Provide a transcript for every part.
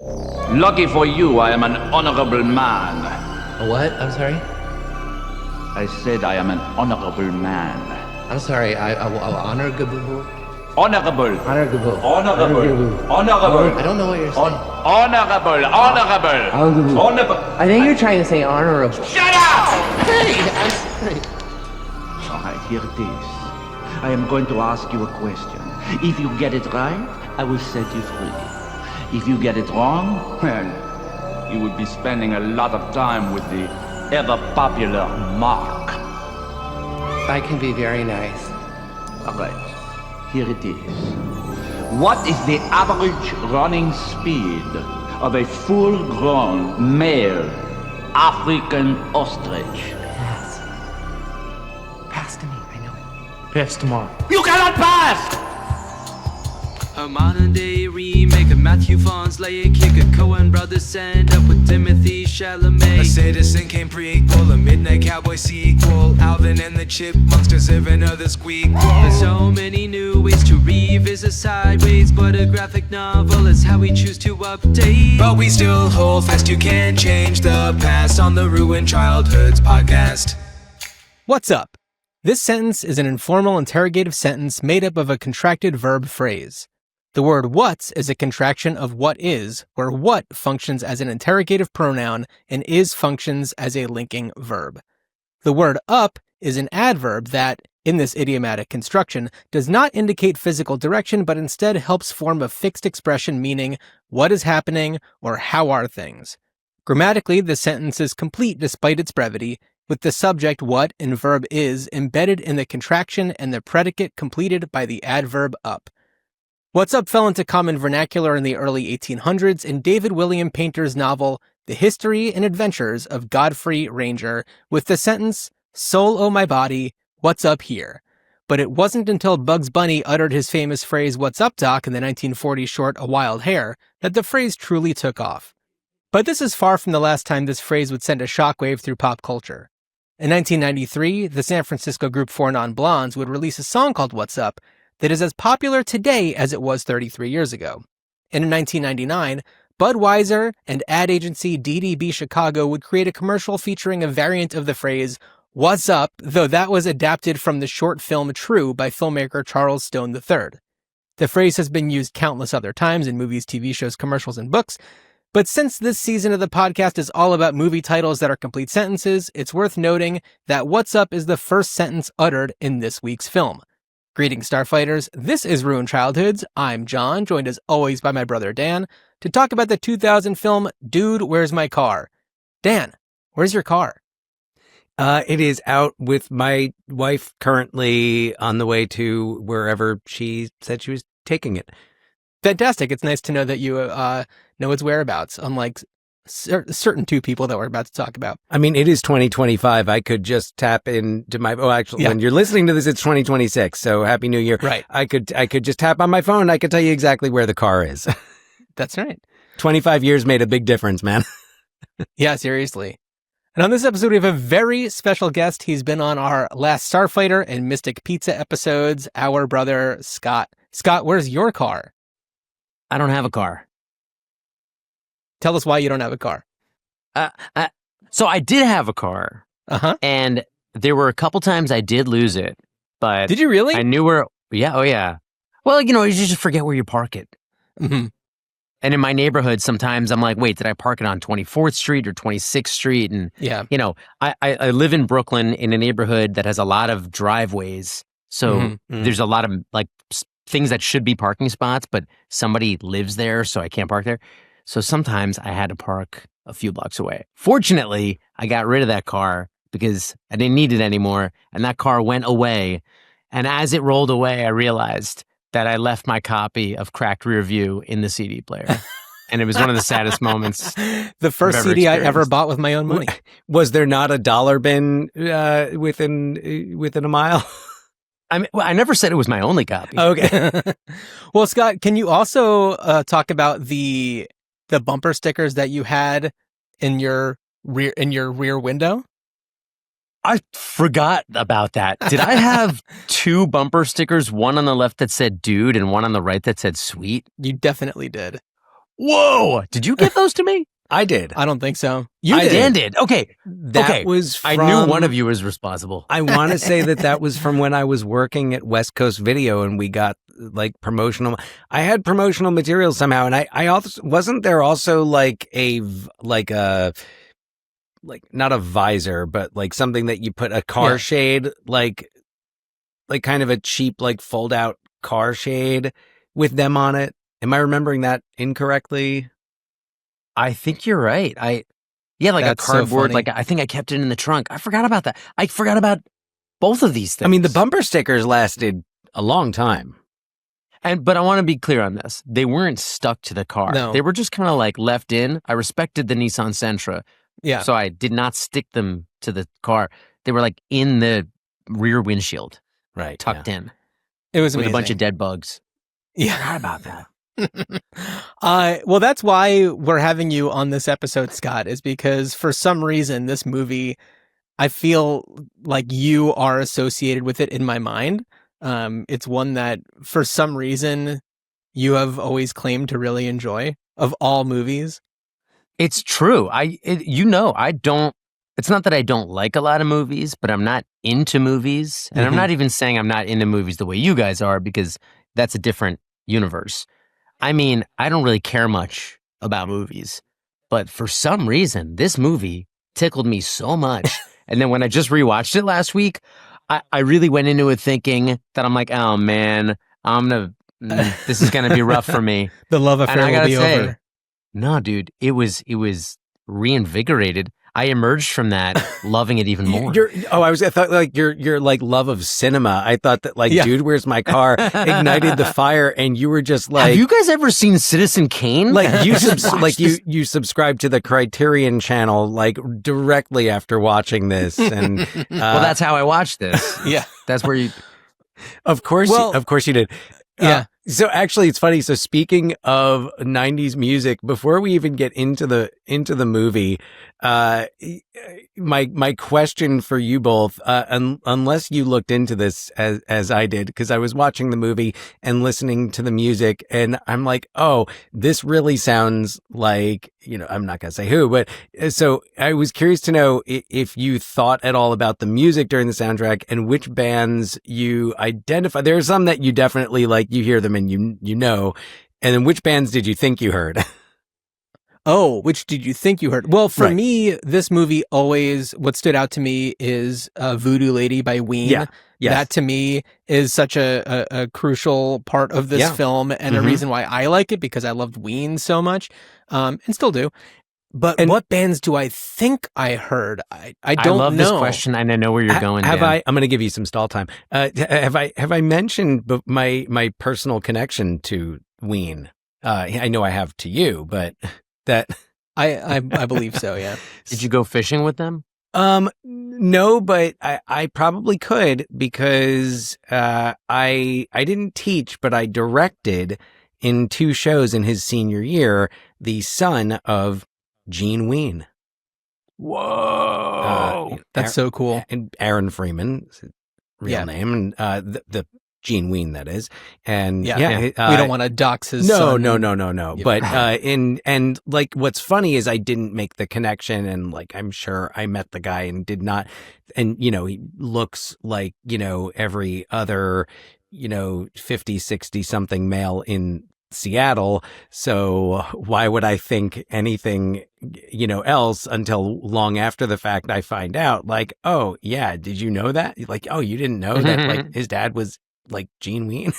Lucky for you, I am an honorable man. A what? I'm sorry? I said I am an honorable man. I'm sorry, honorable? Honorable. Honorable. Honorable. Honorable. I don't know what you're saying. Honorable. Honorable. Honorable. I think you're trying to say honorable. Shut up! Hey, I'm sorry. All right, here it is. I am going to ask you a question. If you get it right, I will set you free. If you get it wrong, well, you will be spending a lot of time with the ever-popular Mark. I can be very nice. All right, here it is. What is the average running speed of a full-grown male African ostrich? Pass. Pass to me, I know. Pass tomorrow. You cannot pass! A modern day remake of Matthew Vaughn's Layer Kick. A Coen brothers end up with Timothy Chalamet. A Citizen Kane prequel, a Midnight Cowboy sequel. Alvin and the Chipmunks deserve another squeakquel. There's so many new ways to revisit sideways, but a graphic novel is how we choose to update. But we still hold fast, you can't change the past on the Ruined Childhoods podcast. What's up? This sentence is an informal interrogative sentence made up of a contracted verb phrase. The word what's is a contraction of what is, where what functions as an interrogative pronoun and is functions as a linking verb. The word up is an adverb that, in this idiomatic construction, does not indicate physical direction but instead helps form a fixed expression meaning what is happening or how are things. Grammatically, the sentence is complete despite its brevity, with the subject what and verb is embedded in the contraction and the predicate completed by the adverb up. What's up fell into common vernacular in the early 1800s in David William Painter's novel The History and Adventures of Godfrey Ranger with the sentence, "Soul o' my body, what's up here?" But it wasn't until Bugs Bunny uttered his famous phrase, "What's up, Doc?" in the 1940 short A Wild Hare that the phrase truly took off. But this is far from the last time this phrase would send a shockwave through pop culture. In 1993, the San Francisco group Four Non Blondes would release a song called What's Up that is as popular today as it was 33 years ago. And in 1999, Budweiser and ad agency DDB Chicago would create a commercial featuring a variant of the phrase, "What's up?" though that was adapted from the short film True by filmmaker Charles Stone III. The phrase has been used countless other times in movies, TV shows, commercials, and books, but since this season of the podcast is all about movie titles that are complete sentences, it's worth noting that What's Up is the first sentence uttered in this week's film. Greetings, Starfighters. This is Ruined Childhoods. I'm John, joined as always by my brother Dan, to talk about the 2000 film Dude, Where's My Car? Dan, where's your car? It is out with my wife currently on the way to wherever she said she was taking it. Fantastic. It's nice to know that you know its whereabouts, unlike certain two people that we're about to talk about. I mean, it is 2025. I could just tap into my, Yeah. when you're listening to this, it's 2026. So Happy New Year. Right. I could just tap on my phone and I could tell you exactly where the car is. That's right. 25 years made a big difference, man. Yeah, seriously. And on this episode, we have a very special guest. He's been on our Last Starfighter and Mystic Pizza episodes, our brother, Scott. Scott, where's your car? I don't have a car. Tell us why you don't have a car. So I did have a car, Uh-huh. and there were a couple times I did lose it, but Did you really? I knew where. Yeah, oh yeah. Well, you just forget where you park it. Mm-hmm. And in my neighborhood, sometimes I'm like, wait, did I park it on 24th Street or 26th Street? And Yeah. I live in Brooklyn in a neighborhood that has a lot of driveways, so Mhm. there's a lot of things that should be parking spots, but somebody lives there, so I can't park there. So sometimes I had to park a few blocks away. Fortunately, I got rid of that car because I didn't need it anymore, and that car went away. And as it rolled away, I realized that I left my copy of Cracked Rear View in the CD player. And it was one of the saddest moments. The first I've ever CD I ever experienced. bought with my own money. Was there not a dollar bin within a mile? I never said it was my only copy. Okay. Well, Scott, can you also talk about the bumper stickers that you had in your rear window? I forgot about that. Did I have two bumper stickers, one on the left that said dude and one on the right that said sweet? You definitely did. Whoa! Did you give those to me? I did. I don't think so. Dan did. Okay. That okay. was from, I knew one of you was responsible. I want to say that was from when I was working at West Coast Video and we got like promotional. I had promotional materials somehow, and I also wasn't there also like not a visor, but like something that you put a car shade, like kind of a cheap like fold out car shade with them on it. Am I remembering that incorrectly? I think you're right. Like That's a so cardboard. funny. Like I think I kept it in the trunk. I forgot about that. I forgot about both of these things. I mean, the bumper stickers lasted a long time. But I want to be clear on this. They weren't stuck to the car. No. They were just kind of like left in. I respected the Nissan Sentra. Yeah. So I did not stick them to the car. They were like in the rear windshield, Right. tucked in It was with amazing. a bunch of dead bugs. Yeah. Forgot about that. Well, that's why we're having you on this episode, Scott, is because for some reason, this movie, I feel like you are associated with it in my mind. It's one that for some reason you have always claimed to really enjoy of all movies. It's true. I don't, it's not that I don't like a lot of movies, but I'm not into movies. And I'm not even saying I'm not into movies the way you guys are, because that's a different universe. I mean, I don't really care much about movies, but for some reason, this movie tickled me so much. And then when I just rewatched it last week, I really went into it thinking that I'm like, oh man, this is going to be rough for me. The love And affair I will gotta be say, over. no, dude, it was reinvigorated. I emerged from that loving it even more. I thought like your like love of cinema. I thought that like, Dude, Where's My Car ignited the fire, and you were just like, have you guys ever seen Citizen Kane? like you subscribe to the Criterion channel like directly after watching this, and well, that's how I watched this. Yeah. That's where you. of course you did. Yeah. So actually, it's funny. So speaking of '90s music, before we even get into the movie, my question for you both, unless you looked into this as I did, because I was watching the movie and listening to the music, and I'm like, oh, this really sounds like, I'm not gonna say who, but so I was curious to know if you thought at all about the music during the soundtrack and which bands you identify. There are some that you definitely like, you hear them and you know, and then which bands did you think you heard? Oh, which did you think you heard? Well, for me, this movie always, what stood out to me is Voodoo Lady by Ween. Yeah. Yes. That to me is such a crucial part of this film, and a reason why I like it, because I loved Ween so much, and still do. But what bands do I think I heard? I don't know. I love this question, and I know where you're going. I'm Dan. going to give you some stall time. Have I mentioned my personal connection to Ween? I know I have to you, but that I believe so. Yeah. Did you go fishing with them? No, but I probably could, because I didn't teach, but I directed in 2 shows in his senior year, the son of Gene Ween. Whoa, that's so cool. And Aaron Freeman, real name, and the Gene Ween, that is. And we don't want to dox his son. No. But and like, what's funny is I didn't make the connection, and like, I'm sure I met the guy and did not, and he looks like every other 50, 60 something male in Seattle, so why would I think anything else until long after the fact? I find out, like, oh yeah, did you know that? Like, oh, you didn't know that like his dad was like Gene Ween?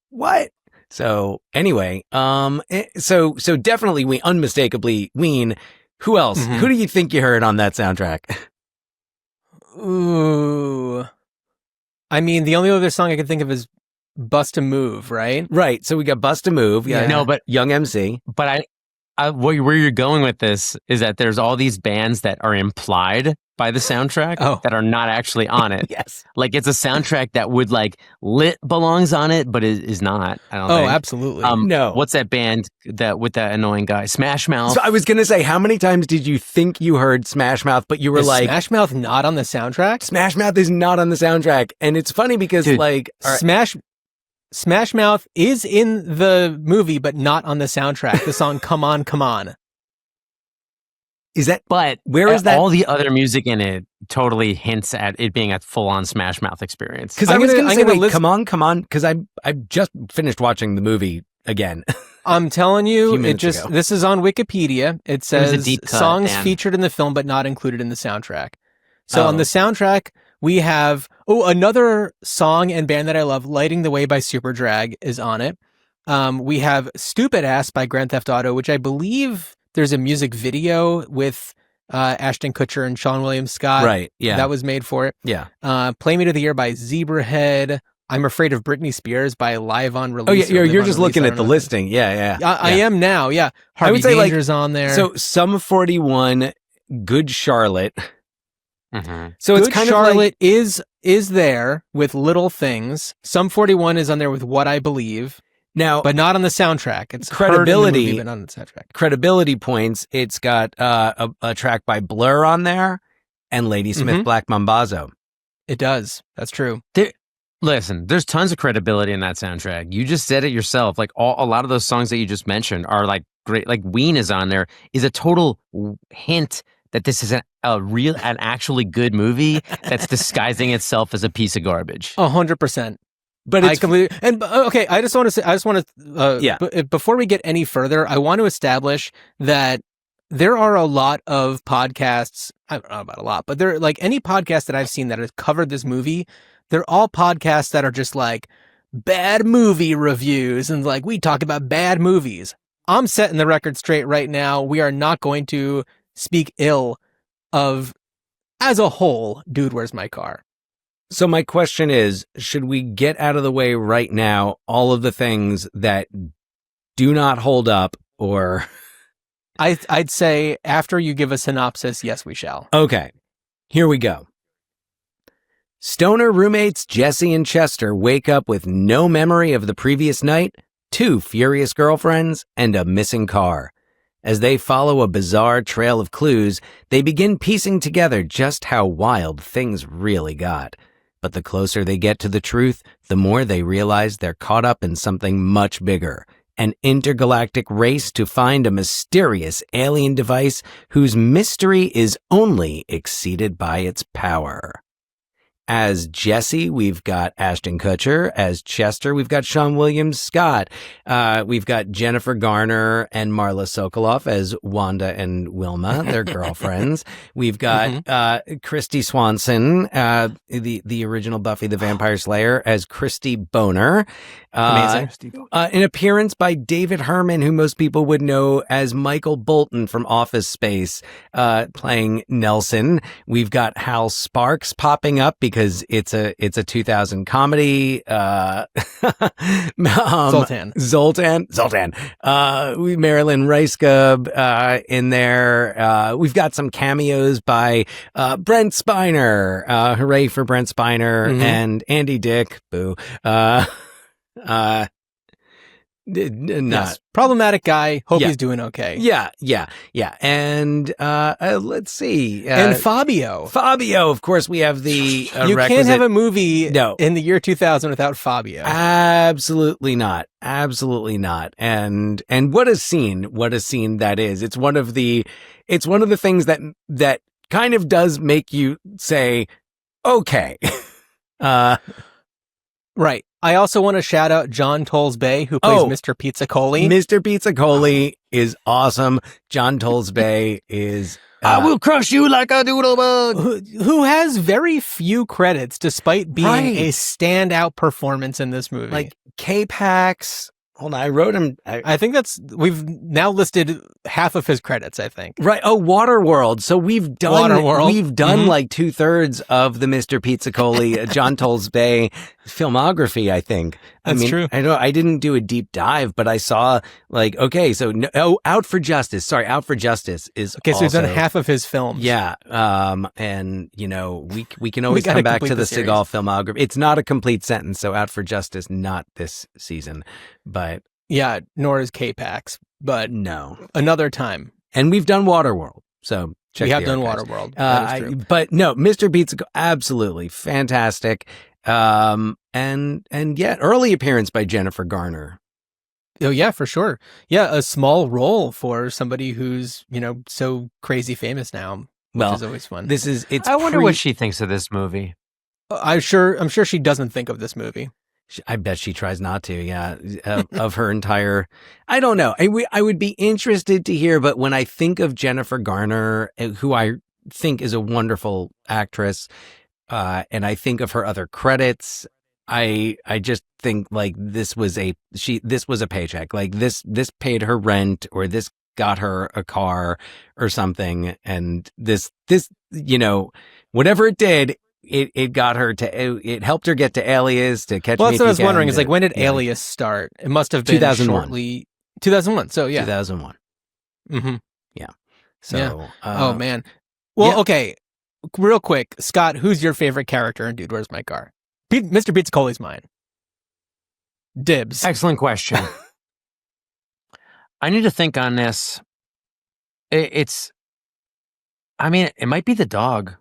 What? So anyway, so definitely Ween, unmistakably Ween. Who else? Who do you think you heard on that soundtrack? Ooh, I mean, the only other song I can think of is Bust a Move, right? Right. So we got Bust a Move. Yeah. No, but Young MC. But where you're going with this is that there's all these bands that are implied by the soundtrack that are not actually on it. Yes. Like, it's a soundtrack that would like Lit belongs on it, but is not. I don't think. Absolutely. No. What's that band that with that annoying guy? Smash Mouth. So I was gonna say, how many times did you think you heard Smash Mouth, but you were is like, Smash Mouth not on the soundtrack? Smash Mouth is not on the soundtrack, and it's funny because Dude, like Smash. Smash Mouth is in the movie, but not on the soundtrack. The song "Come On, Come On." Is that? But Where is that? All the other music in it totally hints at it being a full-on Smash Mouth experience. Because I was going to say, wait, come on, because I just finished watching the movie again. I'm telling you, ago. This is on Wikipedia. It says a deep cut, songs Dan. featured in the film but not included in the soundtrack. So Oh. on the soundtrack, we have another song and band that I love, "Lighting the Way" by Superdrag is on it. We have "Stupid Ass" by Grand Theft Auto, which I believe there's a music video with Ashton Kutcher and Sean William Scott. Right, yeah. That was made for it. Yeah. "Playmate of the Year" by Zebrahead. "I'm Afraid of Britney Spears" by Live on Release. Oh, yeah, or Live you're on just Release, looking I at don't the know. listing. Yeah. I am now, yeah. Harvey would say, Danger's on there. So Sum 41, Good Charlotte. Mhm. So Good it's kind Charlotte is there with Little Things. Sum 41 is on there with What I Believe, now, but not on the soundtrack. It's Credibility- heard in the movie, but not on the soundtrack. credibility points, it's got a track by Blur on there and Lady Smith Mhm. Black Mambazo. It does. That's true. Listen, there's tons of credibility in that soundtrack. You just said it yourself. Like a lot of those songs that you just mentioned are like great. Like Ween is on there, is a total hint that this is an actually good movie that's disguising itself as a piece of garbage. 100%. But I it's completely okay. I just want to say, Yeah. Before we get any further, I want to establish that there are a lot of podcasts. I don't know about a lot, but there like any podcast that I've seen that has covered this movie. They're all podcasts that are just like bad movie reviews and like we talk about bad movies. I'm setting the record straight right now. We are not going to speak ill of, as a whole, Dude, Where's My Car? So my question is, should we get out of the way right now all of the things that do not hold up or... I'd say after you give a synopsis, yes, we shall. Okay, here we go. Stoner roommates Jesse and Chester wake up with no memory of the previous night, 2 furious girlfriends, and a missing car. As they follow a bizarre trail of clues, they begin piecing together just how wild things really got. But the closer they get to the truth, the more they realize they're caught up in something much bigger. An intergalactic race to find a mysterious alien device whose mystery is only exceeded by its power. As Jesse, we've got Ashton Kutcher. As Chester, we've got Sean William Scott. We've got Jennifer Garner and Marla Sokoloff as Wanda and Wilma, their girlfriends. We've got Christy Swanson, the original Buffy the Vampire Slayer, as Christy Boner. Amazing. An appearance by David Herman, who most people would know as Michael Bolton from Office Space, playing Nelson. We've got Hal Sparks popping up because it's a 2000 comedy. Zoltan. Marilyn Rice-Gub in there. We've got some cameos by Brent Spiner. Hooray for Brent Spiner and Andy Dick. Boo. Yes. Problematic guy. Hope Yeah. he's doing okay. Yeah. And let's see. And Fabio. Of course, we have the You requisite... can't have a movie No. in the year 2000 without Fabio. Absolutely not. And what a scene that is. It's one of the things that kind of does make you say, okay. Right. I also want to shout out John Tollsbay, who plays Mr. Pizza Coley. Mr. Pizza Coley is awesome. John Tollsbay is... I will crush you like a doodle bug. Who has very few credits despite being Right. a standout performance in this movie. like K-Pax. Hold on, I wrote him. I think we've now listed half of his credits, I think. Right. Oh, Waterworld. So we've done Waterworld. like 2/3 of the Mr. Pizza Coley, John Tollsbay filmography, I think. That's true. I didn't do a deep dive, but I saw like, okay, so Out for Justice. Sorry, Out for Justice is Okay, so we've also, done half of his films. Yeah. And we can always gotta come back complete to the the series. Seagal filmography. It's not a complete sentence. So Out for Justice, not this season, but Yeah, nor is K-Pax, but no. another time. And we've done Waterworld. So check We have the done archives. Waterworld. That is true. But no, Mr. Pizza, absolutely fantastic. and yeah, early appearance by Jennifer Garner. Oh yeah, for sure. Yeah, a small role for somebody who's, so crazy famous now, which is always fun. I wonder what she thinks of this movie. I'm sure she doesn't think of this movie. I bet she tries not to. Yeah, of her entire. I don't know. I would be interested to hear, but when I think of Jennifer Garner, who I think is a wonderful actress, and I think of her other credits, I just think like this was a paycheck. Like this paid her rent, or this got her a car or something, and this whatever it did. It got her it helped her get to Alias, to Catch Me If You Can. Well, that's what I was wondering, is like, when did Alias start? It must have been 2001. shortly 2001. So yeah, 2001. Mm-hmm. Yeah. So. Yeah. Oh man. Well, okay. Real quick, Scott, who's your favorite character in Dude, Where's My Car? Mr. Pizzicaoli's mine. Dibs. Excellent question. I need to think on this. It might be the dog.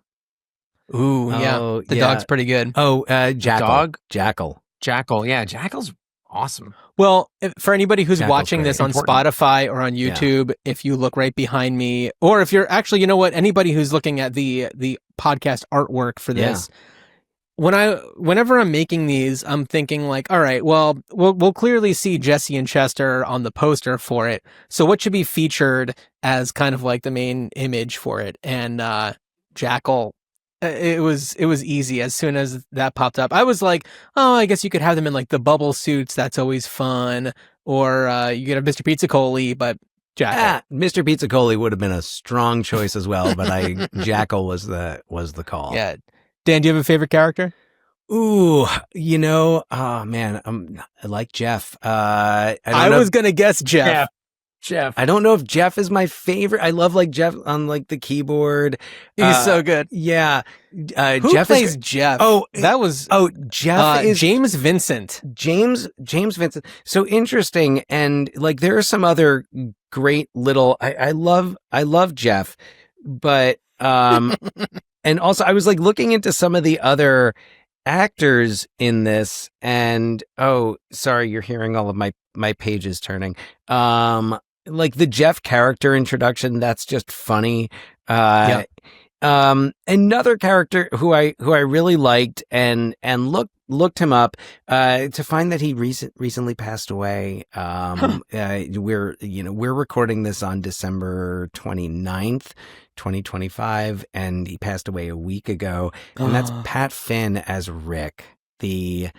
Ooh, yeah. The dog's pretty good. Oh, Jackal. Dog? Jackal. Jackal. Yeah, Jackal's awesome. Well, for anybody who's Jackal's watching great. this on Important. Spotify or on YouTube, if you look right behind me, or if you're actually, anybody who's looking at the podcast artwork for this, whenever I'm making these, I'm thinking like, all right, well, we'll clearly see Jesse and Chester on the poster for it. So what should be featured as kind of like the main image for it? And Jackal. It was easy. As soon as that popped up, I was like, oh, I guess you could have them in like the bubble suits. That's always fun. Or you could have Mr. Pizzicaoli, but Jackal. Mr. Pizzicaoli would have been a strong choice as well, but Jackal was the call. Yeah. Dan, do you have a favorite character? Ooh, oh man, I like Jeff. I was gonna guess Jeff. Jeff. I don't know if Jeff is my favorite. I love like Jeff on like the keyboard. He's so good. Yeah. Who Jeff plays Jeff? Jeff is James Vincent. James Vincent. So interesting. And like there are some other great little. I love Jeff, but and also I was like looking into some of the other actors in this, and sorry, you're hearing all of my pages turning. Like the Jeff character introduction, that's just funny. Another character who I really liked and looked him up to find that he recently passed away. We're recording this on December 29th, 2025, and he passed away a week ago, and that's Pat Finn as Rick, the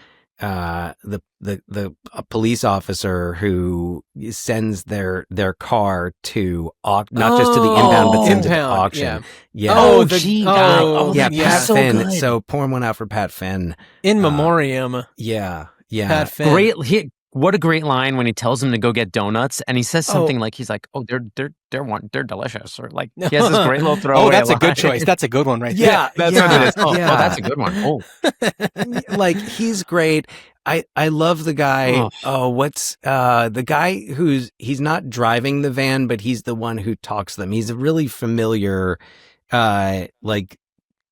police officer who sends their car to not just to the impound, but sends it to auction. Yeah. Pat so Finn. good. So pour one out for Pat Finn In memoriam. Yeah. Pat Finn. Great. What a great line when he tells him to go get donuts, and he says something like, he's like, "Oh, they're delicious," or like he has this great little throwaway. Oh, that's a good line. choice. That's a good one right Yeah, there. That's what it is. Oh, that's a good one. Oh, Like he's great. I love the guy. What's the guy he's not driving the van, but he's the one who talks them. He's a really familiar like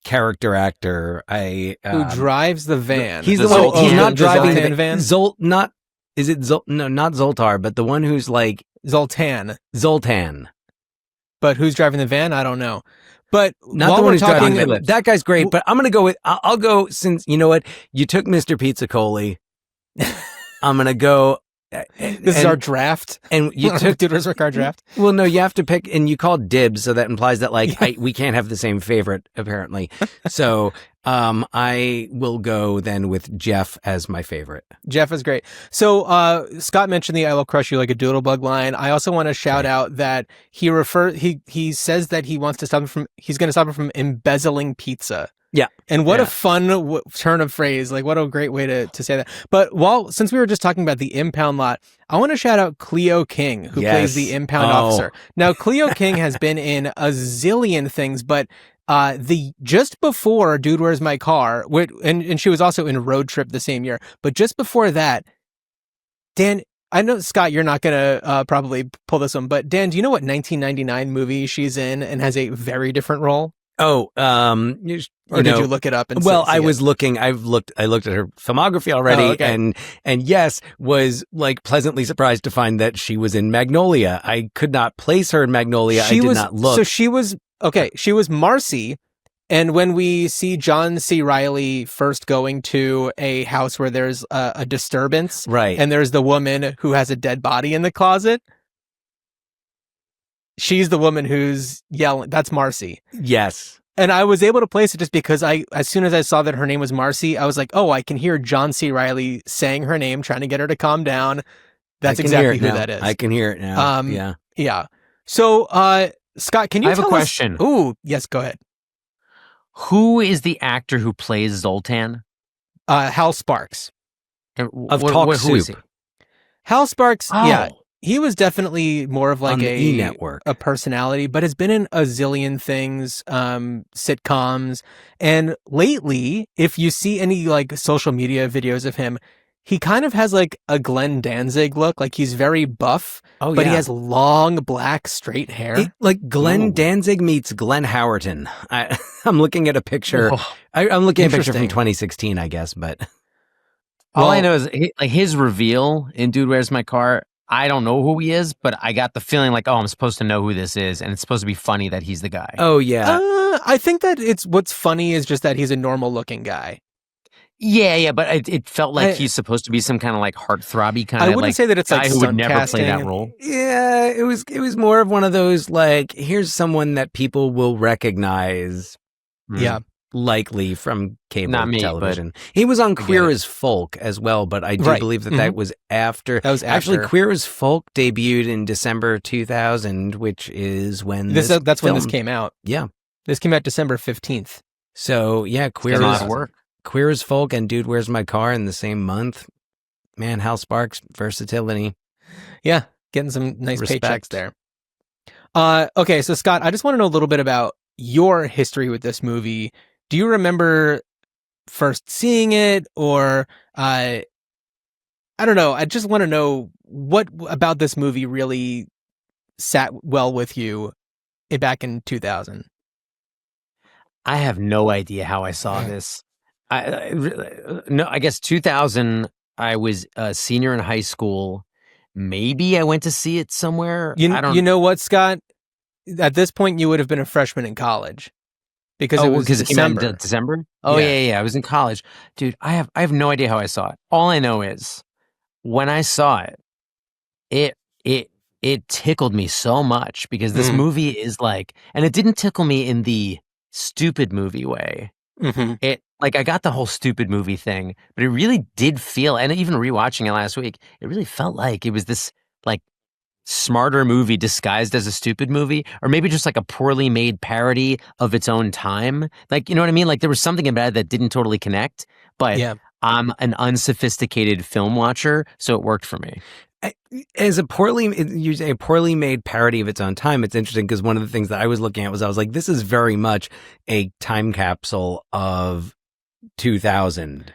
character actor. Who drives the van? He's the one. He's not driving the van. Not Zoltar, but the one who's like Zoltan. But who's driving the van? I don't know. But not the one who's driving the van. That guy's great, but I'm gonna go with. I'll go, since you know what, you took Mr. Pizzicaoli. I'm gonna go. This is our draft, and you took Dude, Where's My Car draft. Well, no, you have to pick, and you called dibs, so that implies that like we can't have the same favorite apparently. So I will go then with Jeff as my favorite. Jeff is great. So Scott mentioned the "I will crush you like a doodlebug" line. I also want to shout out that he says that he's going to stop him from embezzling pizza. Yeah. And what a fun turn of phrase. Like, what a great way to say that. But since we were just talking about the impound lot, I want to shout out Cleo King, who plays the impound officer. Now, Cleo King has been in a zillion things, but just before Dude, Where's My Car, and she was also in Road Trip the same year, but just before that, Dan, I know, Scott, you're not going to probably pull this one, but Dan, do you know what 1999 movie she's in and has a very different role? Oh, Or did you look it up? And well, see I it? was looking. I looked at her filmography already, Oh, okay. and yes, was like pleasantly surprised to find that she was in Magnolia. I could not place her in Magnolia. I did not look. So she was okay. She was Marcy. And when we see John C. Reilly first going to a house where there's a disturbance, Right. and there's the woman who has a dead body in the closet, she's the woman who's yelling. That's Marcy. Yes. And I was able to place it just because as soon as I saw that her name was Marcy, I was like, oh, I can hear John C. Reilly saying her name, trying to get her to calm down. That's exactly who that is. I can hear it now. Yeah. Yeah. So, Scott, can you I have tell a question. Ooh, yes, go ahead. Who is the actor who plays Zoltan? Hal Sparks. Of Talk who is he? Soup. Hal Sparks, Oh. yeah. He was definitely more of like On the E! Network. a personality, but has been in a zillion things, sitcoms. And lately, if you see any like social media videos of him, he kind of has like a Glenn Danzig look. Like he's very buff, Oh, but he yeah. has long, black, straight hair. Like Glenn Ooh. Danzig meets Glenn Howerton. I'm looking at a picture. Oh. I'm looking at a picture from Interesting. 2016, I guess, but All I Well- know is like his reveal in Dude, Where's My Car? I don't know who he is, but I got the feeling like, oh, I'm supposed to know who this is, and it's supposed to be funny that he's the guy. oh yeah. I think that what's funny is just that he's a normal looking guy. Yeah, but it felt like he's supposed to be some kind of like heartthrobby kind I of wouldn't like say that it's guy like who would never stunt play that casting. role. Yeah, it was more of one of those like, here's someone that people will recognize, Yeah. likely from cable Not me, but television. He was on get Queer it. as Folk as well, but I do Right. believe that was after. That was Actually, after. Queer as Folk debuted in December 2000, which is when That's when this film- came out. Yeah. This came out December 15th. So yeah, Queer Doesn't as lot of work. Queer as Folk and Dude, Where's My Car in the same month. Man, Hal Sparks versatility. Yeah, getting some nice Respect. paychecks there. Okay, so Scott, I just want to know a little bit about your history with this movie. Do you remember first seeing it, or I don't know. I just want to know what about this movie really sat well with you back in 2000. I have no idea how I saw this. I guess 2000. I was a senior in high school. Maybe I went to see it somewhere. I don't. You know what, Scott? At this point, you would have been a freshman in college because it was because it came out December. in December. Oh Yeah. yeah. I was in college, dude. I have no idea how I saw it. All I know is when I saw it, it tickled me so much because this movie is like, and it didn't tickle me in the stupid movie way. Mm-hmm. It like I got the whole stupid movie thing, but it really did feel, and even rewatching it last week, it really felt like it was this like smarter movie disguised as a stupid movie, or maybe just like a poorly made parody of its own time. Like, you know what I mean? Like there was something about it that didn't totally connect, but Yeah. I'm an unsophisticated film watcher, so it worked for me. As a poorly made parody of its own time, it's interesting because one of the things that I was looking at was I was like, this is very much a time capsule of 2000.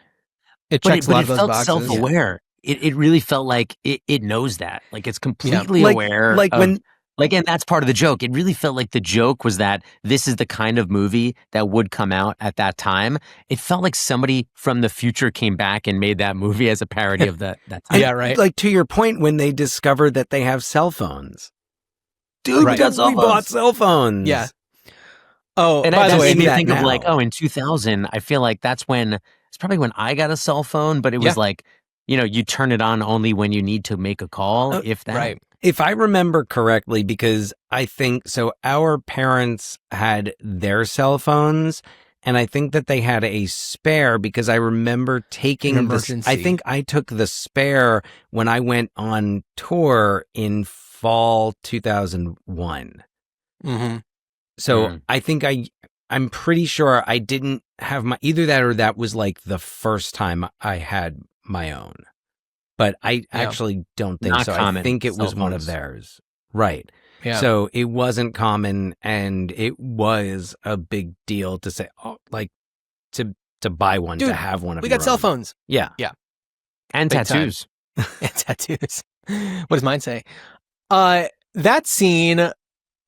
It But checks a lot of those felt boxes. self-aware. It really felt like it knows that. Like it's completely Like- aware. like of- when- Like, and that's part of the joke. It really felt like the joke was that this is the kind of movie that would come out at that time. It felt like somebody from the future came back and made that movie as a parody of that time. Yeah, right. Like to your point, when they discovered that they have cell phones. Dude, Right. we bought cell phones. Yeah. Oh, And by that the way, made me that think of now. like, oh, in 2000, I feel like that's when, it's probably when I got a cell phone, but it was Yeah. like, you know, you turn it on only when you need to make a call, if that. right. If I remember correctly, because I think so, our parents had their cell phones, and I think that they had a spare because I remember taking An the. I emergency. think I took the spare when I went on tour in fall 2001. Mm-hmm. So Mm. I think I'm pretty sure I didn't have my either that or that was like the first time I had my own. But I actually don't think Not so. I common think it cell was one of phones. theirs. Right. Yeah. So it wasn't common, and it was a big deal to say, oh, like to buy one, Dude, to have one of we your got cell own. phones Yeah. And Big time. tattoos. and tattoos. What does mine say? That scene,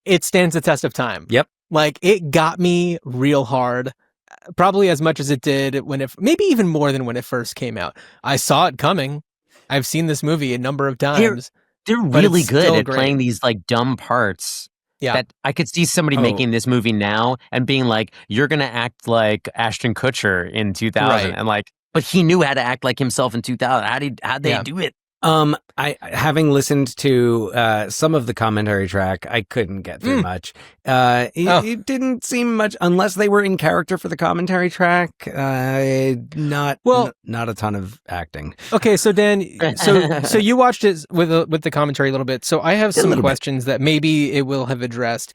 it stands the test of time. Yep. Like, it got me real hard, probably as much as it did maybe even more than when it first came out. I saw it coming. I've seen this movie a number of times. They're but really it's good still at great. playing these like dumb parts. Yeah. That I could see somebody making this movie now and being like, "You're gonna act like Ashton Kutcher in 2000," Right. and like, but he knew how to act like himself in 2000. How'd they do it? Having listened to some of the commentary track, I couldn't get through much. It didn't seem much unless they were in character for the commentary track. Not a ton of acting. Okay, so Dan, so you watched it with the commentary a little bit. So I have some questions that maybe it will have addressed.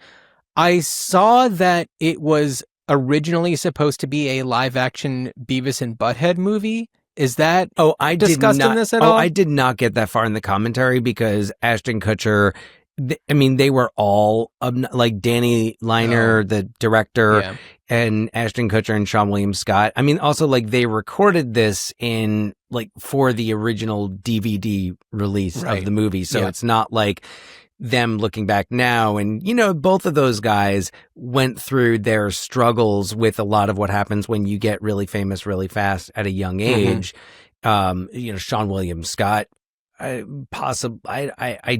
I saw that it was originally supposed to be a live action Beavis and Butthead movie. Is that discussed in this at all? I did not get that far in the commentary because Ashton Kutcher, they were all like Danny Liner, the director, and Ashton Kutcher and Sean William Scott. I mean, also like they recorded this in like for the original DVD release of the movie. So it's not like them looking back now. And, both of those guys went through their struggles with a lot of what happens when you get really famous really fast at a young age. Sean William Scott, I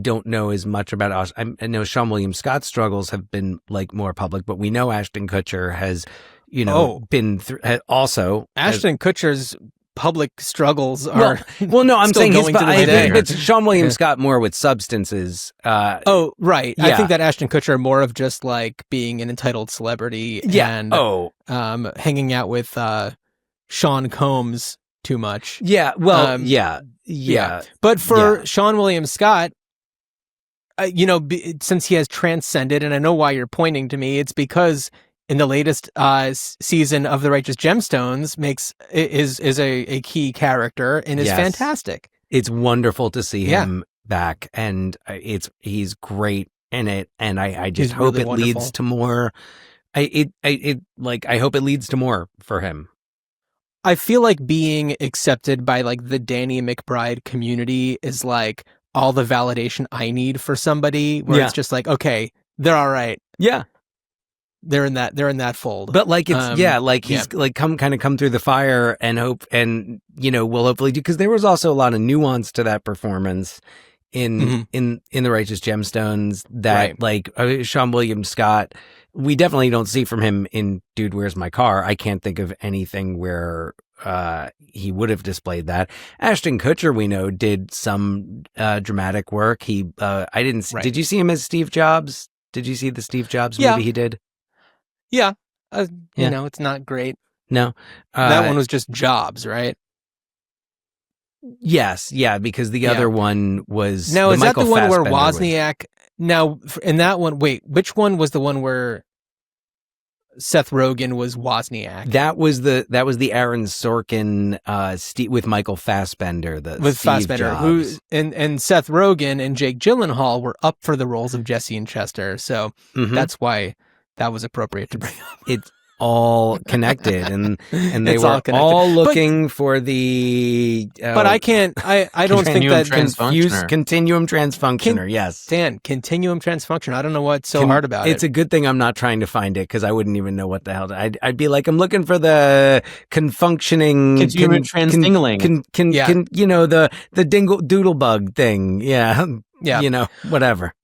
don't know as much about us. I know Sean William Scott's struggles have been like more public, but we know Ashton Kutcher has, been through also. Ashton Kutcher's public struggles are no, I'm saying I think it's Sean William Scott more with substances. Right. I think that Ashton Kutcher more of just like being an entitled celebrity and hanging out with Sean Combs too much. Yeah. Well, yeah. But for Sean William Scott, since he has transcended, and I know why you're pointing to me, it's because in the latest season of The Righteous Gemstones is a key character and is fantastic. It's wonderful to see him back, and he's great in it, and I just hope it leads to more. I hope it leads to more for him. I feel like being accepted by like the Danny McBride community is like all the validation I need for somebody, where it's just like, okay, they're all right. Yeah. They're in that fold. But like it's he's like come through the fire and hope, and we'll hopefully do, because there was also a lot of nuance to that performance in The Righteous Gemstones that Sean William Scott, we definitely don't see from him in Dude, Where's My Car. I can't think of anything where he would have displayed that. Ashton Kutcher, we know, did some dramatic work. He did you see him as Steve Jobs? Did you see the Steve Jobs movie he did? Yeah. It's not great. No. That one was just Jobs, right? Yes. Yeah. Because the other one was. Now, is that the one where Wozniak? Now, in that one, wait, which one was the one where Seth Rogen was Wozniak? That was the Aaron Sorkin with Michael Fassbender. And Seth Rogen and Jake Gyllenhaal were up for the roles of Jesse and Chester. So that's why that was appropriate to bring up. It's all connected, and they were all looking for the. But I can't. I don't think that continuum transfunctioner. Yes, Dan, continuum transfunction. I don't know what's so hard about it. It's a good thing I'm not trying to find it, because I wouldn't even know what the hell. I'd be like, I'm looking for the confunctioning continuum transdingling. The dingle doodle bug thing. Yeah. Whatever.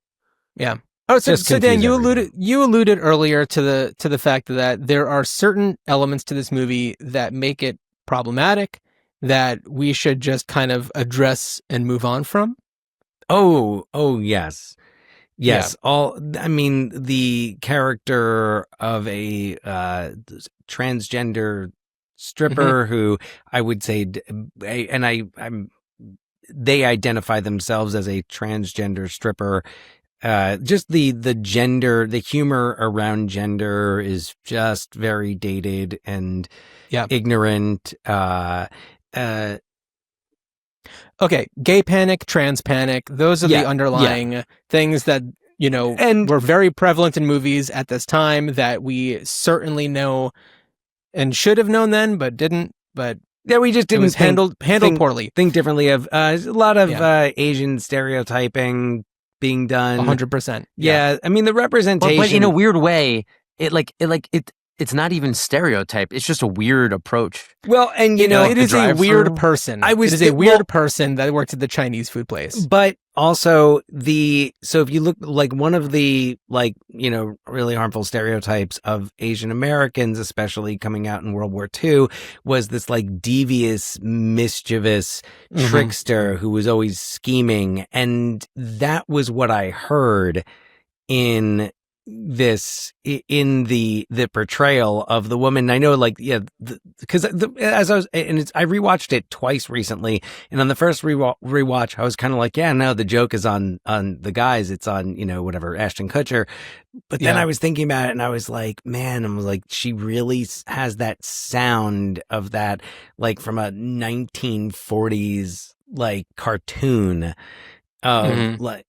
Yeah. Oh, so Dan, you alluded earlier to the fact that there are certain elements to this movie that make it problematic that we should just kind of address and move on from. Oh, yes. Yes. The character of a transgender stripper who I would say, they identify themselves as a transgender stripper. Just the gender, the humor around gender is just very dated and ignorant. Okay, gay panic, trans panic, those are the underlying things that, and were very prevalent in movies at this time that we certainly know and should have known then, but didn't. But we just didn't handled poorly. Think differently of a lot of Asian stereotyping being done 100%. Yeah. I mean, the representation, but in a weird way, it's not even stereotype. It's just a weird approach. Well, and It is a drive-thru? weird person. It is a weird person that works at the Chinese food place. But also so if you look like one of the really harmful stereotypes of Asian Americans, especially coming out in World War II, was this like devious, mischievous trickster who was always scheming. And that was what I heard in the portrayal of the woman. I know, because I rewatched it twice recently, and on the first rewatch, I was kind of like, yeah, no, the joke is on the guys. It's on whatever, Ashton Kutcher. But then I was thinking about it, and I was like, man, she really has that sound of that, like from a 1940s like cartoon. Like,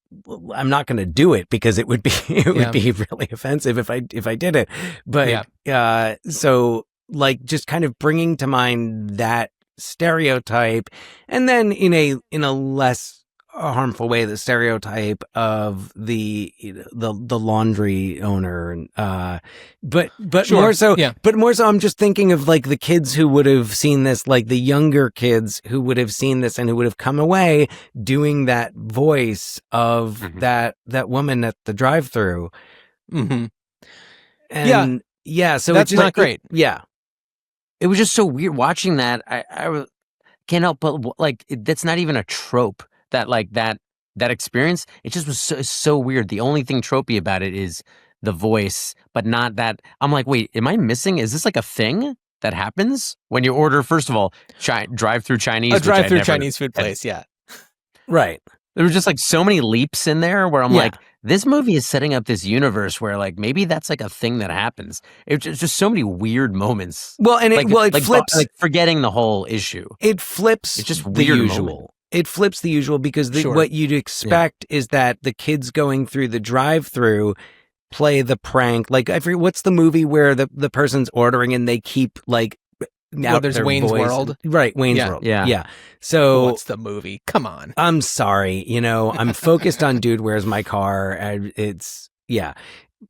I'm not going to do it because it would be be really offensive if I did it. But so like just kind of bringing to mind that stereotype, and then in a less harmful way, the stereotype of the laundry owner, but Sure. more so, I'm just thinking of like the kids who would have seen this, like the younger kids who would have seen this and who would have come away doing that voice of that woman at the drive-through. Mm-hmm. And so that's it's just not great. It was just so weird watching that. I can't help but like that's not even a trope. That experience, it just was so weird. The only thing tropey about it is the voice, but not that. I'm like, wait, am I missing? Is this like a thing that happens when you order? First of all, drive-through Chinese, A drive-through Chinese food place, right. There were just like so many leaps in there where I'm like, this movie is setting up this universe where like maybe that's like a thing that happens. It's just so many weird moments. Well, and it flips, like forgetting the whole issue. It flips. It's just the weird usual. moment. It flips the usual because what you'd expect is that the kids going through the drive-through play the prank. Like what's the movie where the person's ordering and they keep like out there's their Wayne's voice. World, right? Wayne's World, yeah. So what's the movie? Come on, I'm sorry, I'm focused on Dude, Where's My Car?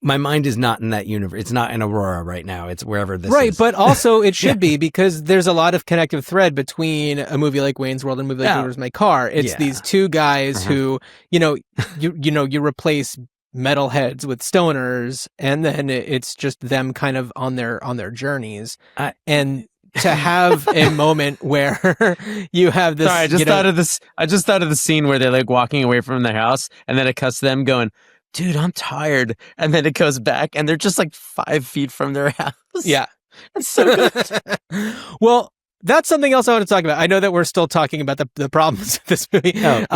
My mind is not in that universe. It's not in Aurora right now. It's wherever this is. Right, but also it should be because there's a lot of connective thread between a movie like Wayne's World and a movie like Where's My Car. It's these two guys who, you replace metalheads with stoners, and then it's just them kind of on their journeys. And to have a moment where you have this. Sorry, I just thought of this. I just thought of the scene where they're like walking away from their house, and then it cuts to them going, dude, I'm tired. And then it goes back and they're just like 5 feet from their house. Yeah. It's so good. Well, that's something else I want to talk about. I know that we're still talking about the problems of this movie, and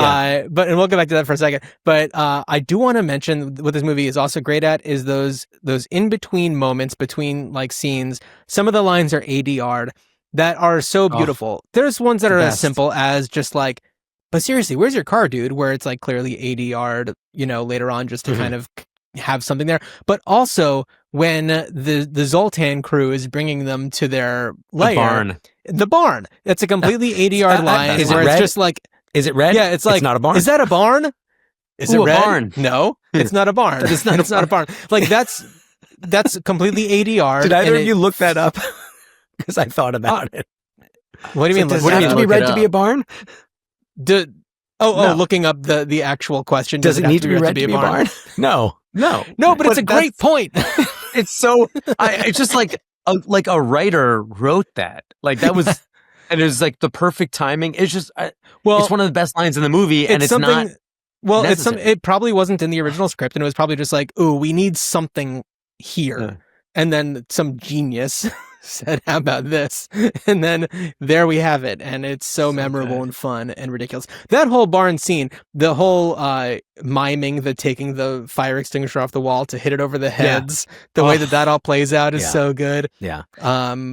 we'll get back to that for a second. But I do want to mention what this movie is also great at is those in-between moments between like scenes. Some of the lines are ADR'd that are so beautiful. There's ones that are as simple as just like, but seriously, where's your car, dude? Where it's like clearly ADR'd, later on just to kind of have something there. But also when the Zoltan crew is bringing them to their lair. The barn. It's a completely ADR'd line. Is it where red? It's just like, is it red? Yeah, it's like, it's not a barn. Is that a barn? Is it red? A barn. No, it's not a barn. It's not a barn. Like that's completely ADR. Did either of you look that up? Because I thought about it. What do you mean? Does it have to be red to be a barn? Looking up the actual question. Does it need to be red to be a barn? No. But it's a great point. It's so. It's just like a writer wrote that. Like that was, and it was like the perfect timing. It's just, it's one of the best lines in the movie, and it's not. Well, it probably wasn't in the original script, and it was probably just like, "Ooh, we need something here," and then some genius said, "How about this?" And then there we have it, and it's so memorable and fun and ridiculous. That whole barn scene, the whole miming the taking the fire extinguisher off the wall to hit it over the heads, the way that all plays out is so good. Yeah.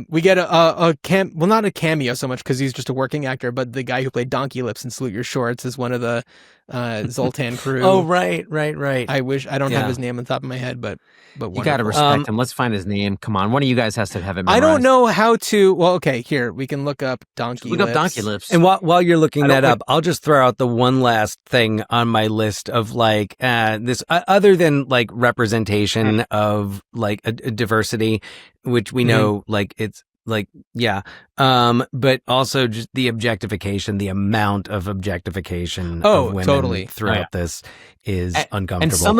We get not a cameo so much because he's just a working actor, but the guy who played Donkey Lips in Salute Your Shorts is one of the Zoltan crew. Oh, right. I wish I don't have his name on top of my head, but you got to respect him. Let's find his name. Come on, one of you guys has to have it. I don't know how to. Well, okay, here we can look up donkey Look lips. up donkey lips. And while you're looking I that don't up, I'll just throw out the one last thing on my list of like this, other than like representation of like a diversity, which we know like it's like, yeah. But also just the objectification, the amount of objectification of women totally. throughout this is uncomfortable. And some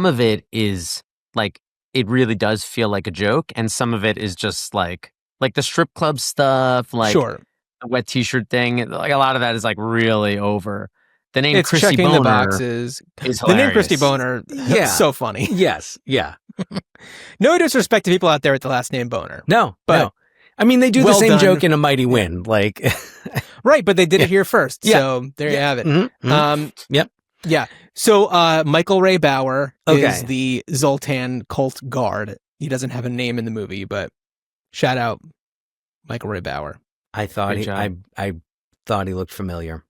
of it is like, it really does feel like a joke. And some of it is just like the strip club stuff, like Sure. the wet t-shirt thing. Like a lot of that is like really over. The name It's Chrissy checking Boner the boxes. is The name hilarious. Christy Boner, Yeah. so funny. Yes. Yeah. No disrespect to people out there with the last name Boner. No, But no. I mean, they do well the same done. joke in A Mighty Wind. Like, Right, but they did it here first. Yeah. So there you have it. Yep. Yeah. So Michael Ray Bauer Okay. is the Zoltan cult guard. He doesn't have a name in the movie, but shout out Michael Ray Bauer. I thought Good job. I thought he looked familiar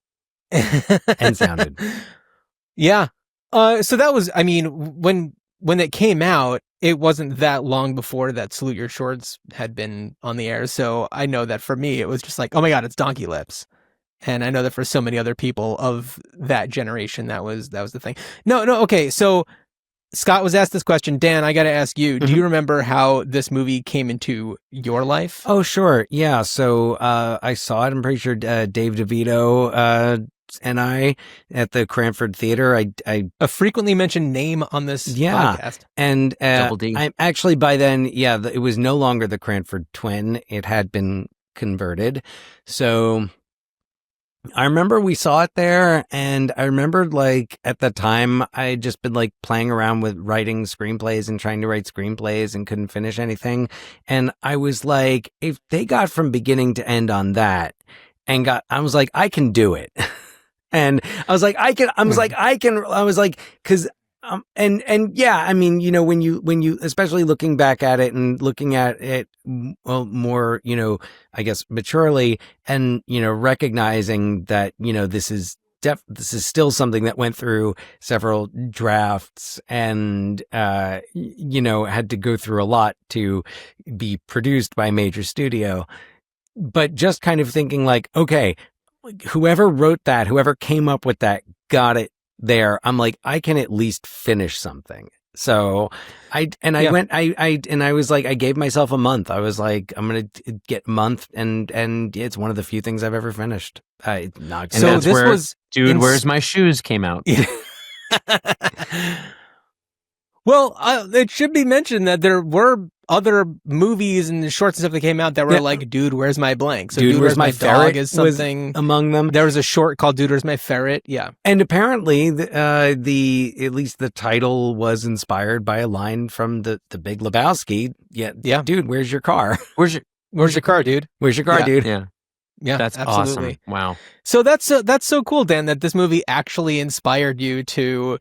and sounded. Yeah. So that was, I mean, when it came out, it wasn't that long before that Salute Your Shorts had been on the air. So I know that for me, it was just like, oh my God, it's Donkey Lips. And I know that for so many other people of that generation, that was the thing. No. Okay. So Scott was asked this question. Dan, I got to ask you, do you remember how this movie came into your life? Oh, sure. Yeah. So I saw it. I'm pretty sure Dave DeVito and I at the Cranford Theater. A frequently mentioned name on this podcast. And Double D. I actually by then, it was no longer the Cranford Twin. It had been converted. So I remember we saw it there, and I remember like at the time I had just been like playing around with writing screenplays and trying to write screenplays and couldn't finish anything. And I was like, if they got from beginning to end on that and I was like, I can do it. And I was like, cause and yeah, I mean, when you, especially looking back at it and looking at it more, I guess maturely and, recognizing that, this is still something that went through several drafts and, had to go through a lot to be produced by a major studio. But just kind of thinking like, okay, whoever wrote that, whoever came up with that, got it there. I'm like, I can at least finish something. So I was like, I gave myself a month. I was like, I'm going to get a month. And it's one of the few things I've ever finished. So this was Dude, Where's My Shoes came out. Yeah. Well, it should be mentioned that there were other movies and shorts and stuff that came out that were like, Dude, Where's My Blank? So Dude, Where's My Dog is something among them. There was a short called Dude, Where's My Ferret? Yeah. And apparently at least the title was inspired by a line from the Big Lebowski. Yeah. Dude, where's your car? Where's your car, dude? Where's your car, dude? Yeah. Yeah, that's absolutely. Awesome. Wow. So that's so cool, Dan, that this movie actually inspired you to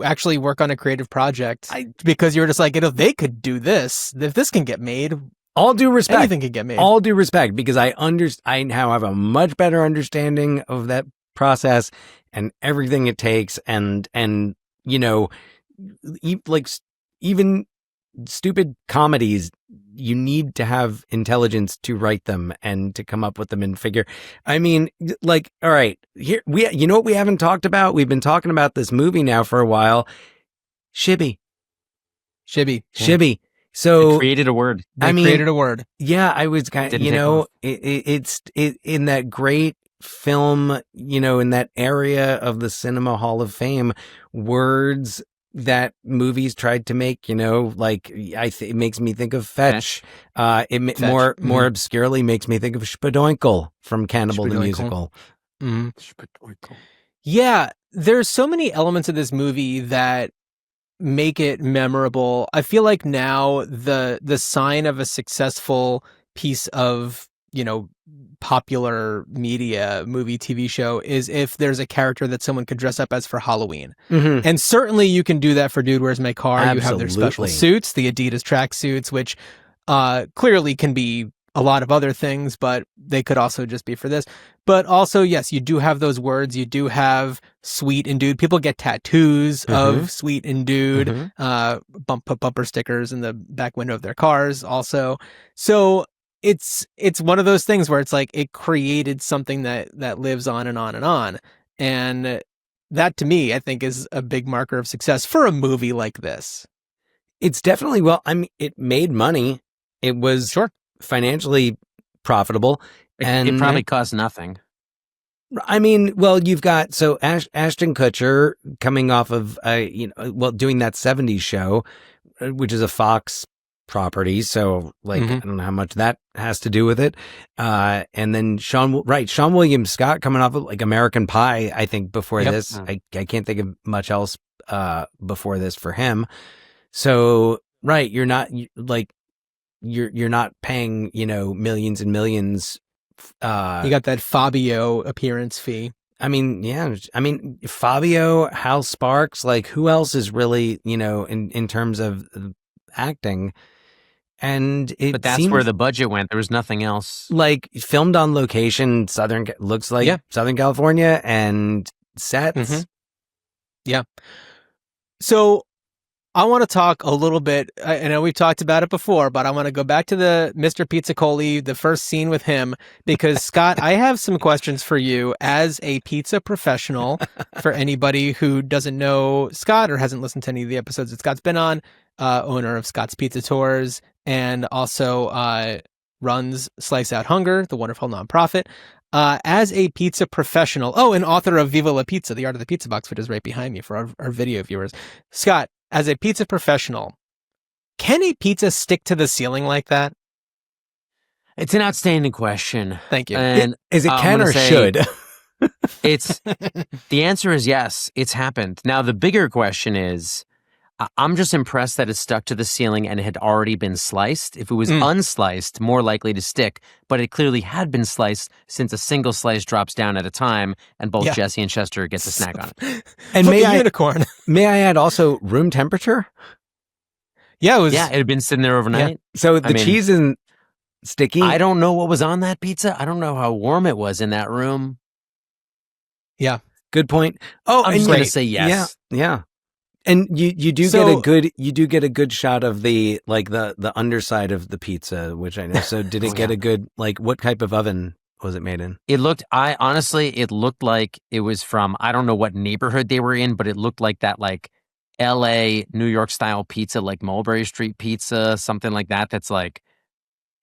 actually work on a creative project because you were just like, if they could do this, if this can get made, all due respect, anything can get made. All due respect, because I now have a much better understanding of that process and everything it takes, and like even stupid comedies, you need to have intelligence to write them and to come up with them and figure. I mean, like, all right, here you know what we haven't talked about? We've been talking about this movie now for a while. Shibby. So they created a word. Created a word. Yeah, I was kind of, it's in that great film, in that area of the Cinema Hall of Fame, words that movies tried to make, like it makes me think of fetch. Fetch. More obscurely makes me think of Spadoinkle from Cannibal the Musical. Spadoinkle. Yeah, there's so many elements of this movie that make it memorable. I feel like now the sign of a successful piece of, popular media, movie, TV show is if there's a character that someone could dress up as for Halloween. Mm-hmm. And certainly you can do that for Dude, Where's My Car? Absolutely. You have their special suits, the Adidas track suits, which clearly can be a lot of other things, but they could also just be for this. But also, yes, you do have those words. You do have sweet and dude. People get tattoos of sweet and dude, put bumper stickers in the back window of their cars also. So it's one of those things where it's like it created something that lives on and on and on. And that to me, I think, is a big marker of success for a movie like this. It's definitely, well, I mean, it made money. It was financially profitable. And it probably cost nothing. I mean, well, you've got, so Ashton Kutcher coming off of, doing that 70s show, which is a Fox property. So like, I don't know how much that has to do with it. And then Sean William Scott coming off of like American Pie, I think before this, I can't think of much else, before this for him. So, you're not like, you're not paying, millions and millions. You got that Fabio appearance fee. I mean, yeah. I mean, Fabio, Hal Sparks, like who else is really, in terms of acting? And but that's where the budget went. There was nothing else. Like filmed on location, Southern California, and sets. Yeah. So I want to talk a little bit. I know we've talked about it before, but I want to go back to the Mr. Pizzacoli, the first scene with him, because Scott, I have some questions for you as a pizza professional. For anybody who doesn't know Scott or hasn't listened to any of the episodes that Scott's been on, owner of Scott's Pizza Tours, and also runs Slice Out Hunger, the wonderful nonprofit. As a pizza professional, and author of Viva la Pizza, The Art of the Pizza Box, which is right behind me for our video viewers. Scott, as a pizza professional, can a pizza stick to the ceiling like that? It's an outstanding question. Thank you. And is it can or should? The answer is yes, it's happened. Now, the bigger question is, I'm just impressed that it stuck to the ceiling and it had already been sliced. If it was unsliced, more likely to stick, but it clearly had been sliced since a single slice drops down at a time and both Jesse and Chester get to snack on it. And unicorn. May I add also room temperature? Yeah, it was. Yeah, it had been sitting there overnight. Yeah. So the cheese isn't sticky. I don't know what was on that pizza. I don't know how warm it was in that room. Yeah. Good point. Oh, I'm just going to say yes. Yeah. And you do get a good shot of the underside of the pizza, which I know. So did it get a good, what type of oven was it made in? It looked like it was from, I don't know what neighborhood they were in, but it looked like that LA, New York style pizza, like Mulberry Street pizza, something like that. That's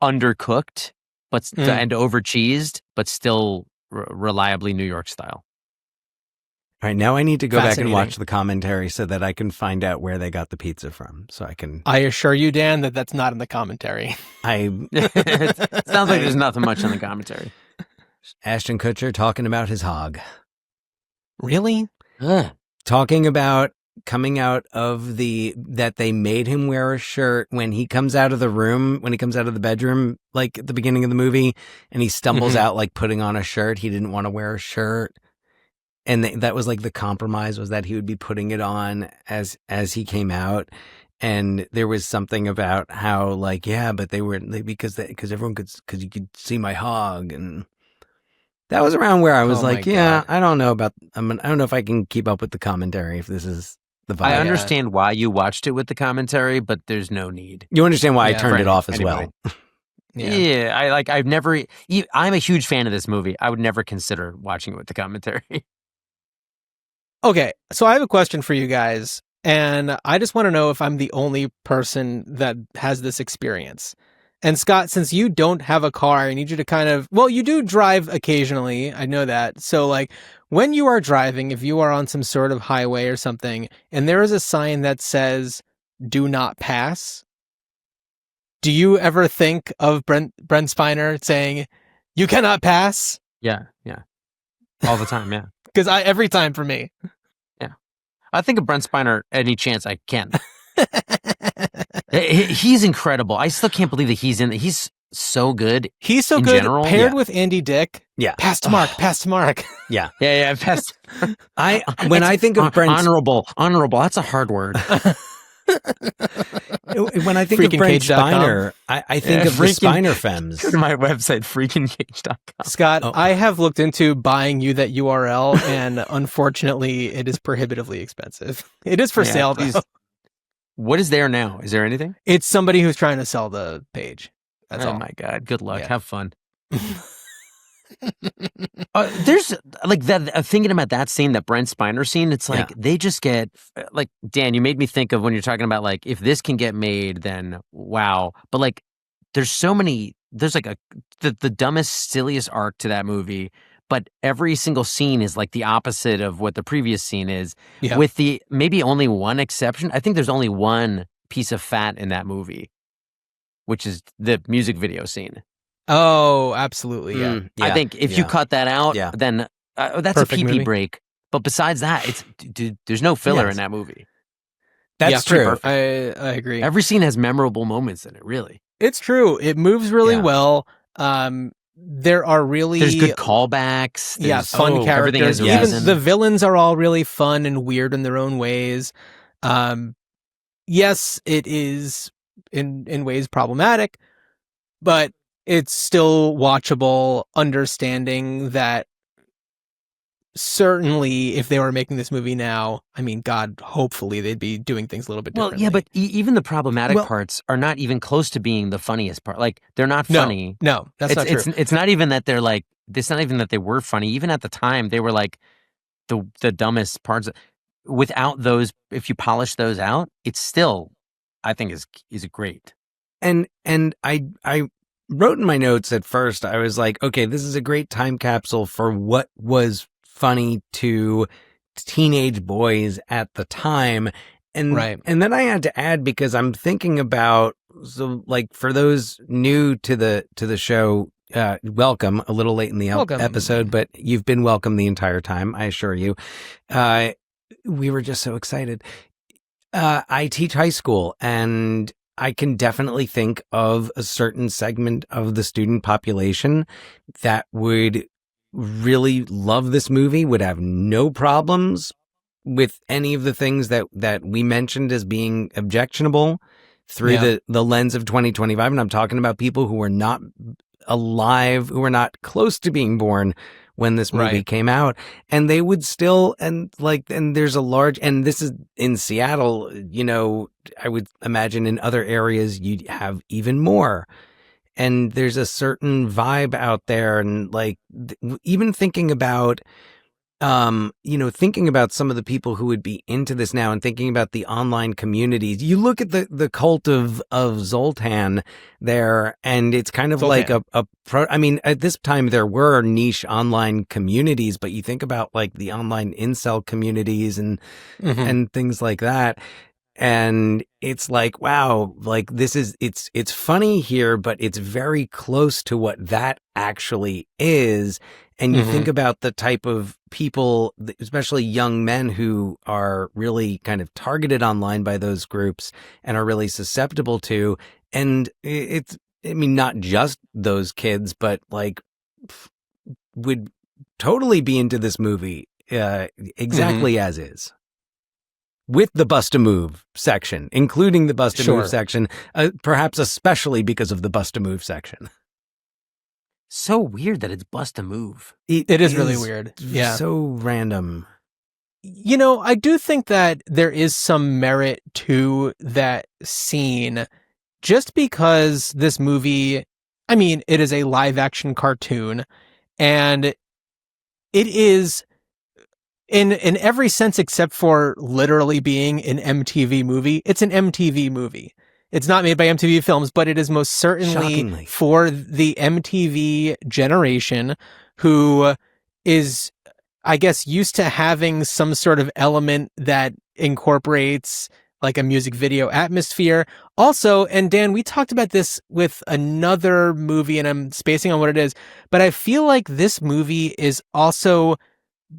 undercooked, and over cheesed, but still reliably New York style. All right, now I need to go back and watch the commentary so that I can find out where they got the pizza from. So I can. I assure you, Dan, that that's not in the commentary. It sounds like there's nothing much in the commentary. Ashton Kutcher talking about his hog. Really? Talking about coming out of that they made him wear a shirt when he comes out of the room, when he comes out of the bedroom, like at the beginning of the movie, and he stumbles out putting on a shirt. He didn't want to wear a shirt. And that was the compromise, was that he would be putting it on as he came out. And there was something about how but they were because everyone because you could see my hog. And that was around where I was I don't know I don't know if I can keep up with the commentary, if this is the vibe. I understand why you watched it with the commentary, but there's no need. You understand why I turned it off as well. Yeah, I've never, I'm a huge fan of this movie. I would never consider watching it with the commentary. Okay, so I have a question for you guys, and I just want to know if I'm the only person that has this experience. And Scott, since you don't have a car, I need you to you do drive occasionally, I know that. So when you are driving, if you are on some sort of highway or something, and there is a sign that says, "Do not pass," do you ever think of Brent Spiner saying, "You cannot pass"? Yeah. All the time, yeah. Because every time for me. Yeah. I think of Brent Spiner any chance I can. He's incredible. I still can't believe that he's so good. He's so good general. Paired with Andy Dick. Yeah. Pass to Mark. Yeah. Yeah. When I think of Brent... Honorable. That's a hard word. When I think of Brent Freakincage.com. Spiner, I think of the Spiner Femmes. Go to my website, freakincage.com. Scott, Oh. I have looked into buying you that URL, and unfortunately, it is prohibitively expensive. It is for Yeah, sale, please. though. What is there now? Is there anything? It's somebody who's trying to sell the page. That's oh all. my God. Good luck. Yeah. Have fun. There's like that thinking about that scene, that Brent Spiner scene. It's like they just get like, Dan, you made me think of when you're talking about like, if this can get made, then wow. But like, there's so many, there's like the dumbest, silliest arc to that movie. But every single scene is like the opposite of what the previous scene is, with the maybe only one exception. I think there's only one piece of fat in that movie, which is the music video scene. Oh, absolutely. Yeah. I think if you cut that out, then that's Perfect a pee movie. break. But besides that, it's dude, there's no filler in that movie. That's true. I agree. Every scene has memorable moments in it, really. It's true. It moves really well. There are really... There's good callbacks. There's, fun characters. Everything has a Even reason. the villains are all really fun and weird in their own ways. Yes, it is in ways problematic, but it's still watchable, understanding that certainly if they were making this movie now, I mean, God, hopefully they'd be doing things a little bit differently. Well, yeah, but even the problematic parts are not even close to being the funniest part. Like, they're not funny. No, that's not true. It's not even that they're like, it's not even that they were funny. Even at the time, they were like the dumbest parts. Without those, if you polish those out, it's still, I think, is great. And I wrote in my notes at first, I was like, okay, this is a great time capsule for what was funny to teenage boys at the time. And and then I had to add, because I'm thinking about, so like, for those new to the show, welcome, a little late in the episode, but you've been welcome the entire time, I assure you. We were just so excited. I teach high school, and I can definitely think of a certain segment of the student population that would really love this movie, would have no problems with any of the things that we mentioned as being objectionable through the lens of 2025. And I'm talking about people who are not alive, who are not close to being born when this movie came out, and they would still, and there's a large, and this is in Seattle, you know, I would imagine in other areas you'd have even more. And there's a certain vibe out there, and like, even thinking about, thinking about some of the people who would be into this now, and thinking about the online communities. You look at the cult of Zoltan there, and it's kind of like I mean, at this time there were niche online communities, but you think about like the online incel communities and things like that. And it's like, wow, like this is, it's funny here, but it's very close to what that actually is. And you think about the type of people, especially young men, who are really kind of targeted online by those groups and are really susceptible to. And it's, I mean, not just those kids, but like would totally be into this movie exactly as is. With the Bust-A-Move section, including the Bust-A-Move section, perhaps especially because of the Bust-A-Move section. So weird that it's Bust-A-Move. It is really weird. Yeah. So random. You know, I do think that there is some merit to that scene, just because this movie, I mean, it is a live action cartoon, and it is, in every sense except for literally being an MTV movie, it's an MTV movie. It's not made by MTV Films, but it is most certainly for the MTV generation who is, I guess, used to having some sort of element that incorporates like a music video atmosphere. Also, and Dan, we talked about this with another movie, and I'm spacing on what it is, but I feel like this movie is also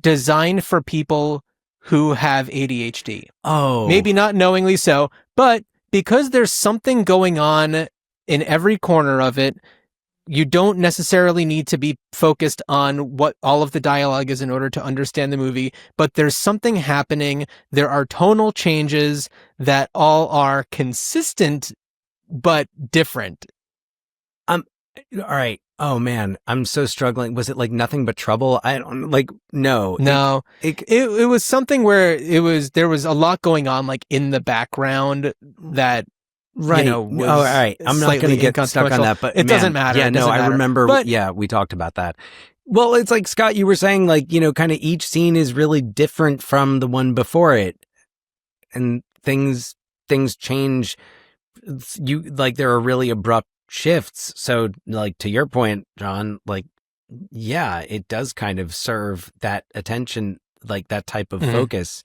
designed for people who have ADHD. Oh. Maybe not knowingly so, but because there's something going on in every corner of it, you don't necessarily need to be focused on what all of the dialogue is in order to understand the movie, but there's something happening. There are tonal changes that all are consistent but different. All right. Oh man, I'm so struggling. Was it like Nothing But Trouble? I don't like. No. It was something where there was a lot going on like in the background that Right. was all right. I'm not going to get stuck on that, but it doesn't matter. Yeah, It no, doesn't I matter. remember. But, we talked about that. Well, it's like Scott, you were saying, like, kind of each scene is really different from the one before it, and things change. There are really abrupt shifts. So, like, to your point, John, like, yeah, it does kind of serve that attention, like that type of focus.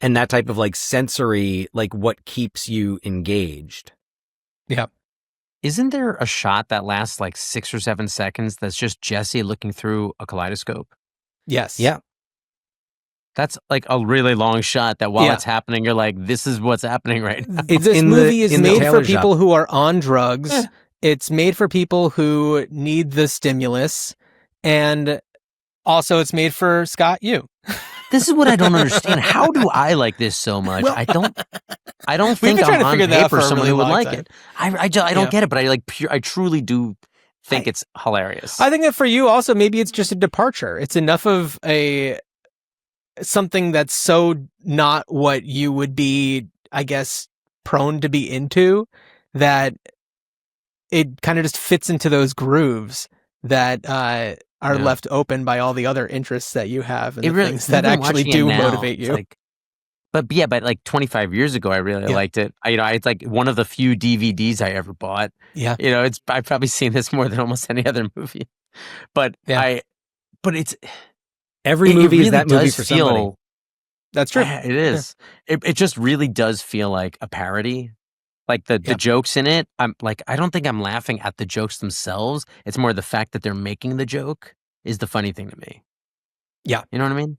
And that type of like sensory, like what keeps you engaged. Yeah. Isn't there a shot that lasts like 6 or 7 seconds that's just Jesse looking through a kaleidoscope? Yes. Yeah. That's like a really long shot that while it's happening, you're like, this is what's happening right now. This movie is made for people who are on drugs. Yeah. It's made for people who need the stimulus. And also it's made for Scott, you. This is what I don't understand. How do I like this so much? I don't think I'm on paper someone who would like it. I don't get it, but I truly do think it's hilarious. I think that for you also, maybe it's just a departure. It's enough of something that's so not what you would be, I guess, prone to be into, that it kind of just fits into those grooves that are left open by all the other interests that you have and things that actually do motivate you. But like 25 years ago, I really liked it. It's like one of the few DVDs I ever bought. Yeah. I've probably seen this more than almost any other movie. But it's every movie is that movie for somebody. That's true. It is. Yeah. It just really does feel like a parody. Like the jokes in it, I don't think I'm laughing at the jokes themselves. It's more the fact that they're making the joke is the funny thing to me. Yeah. You know what I mean?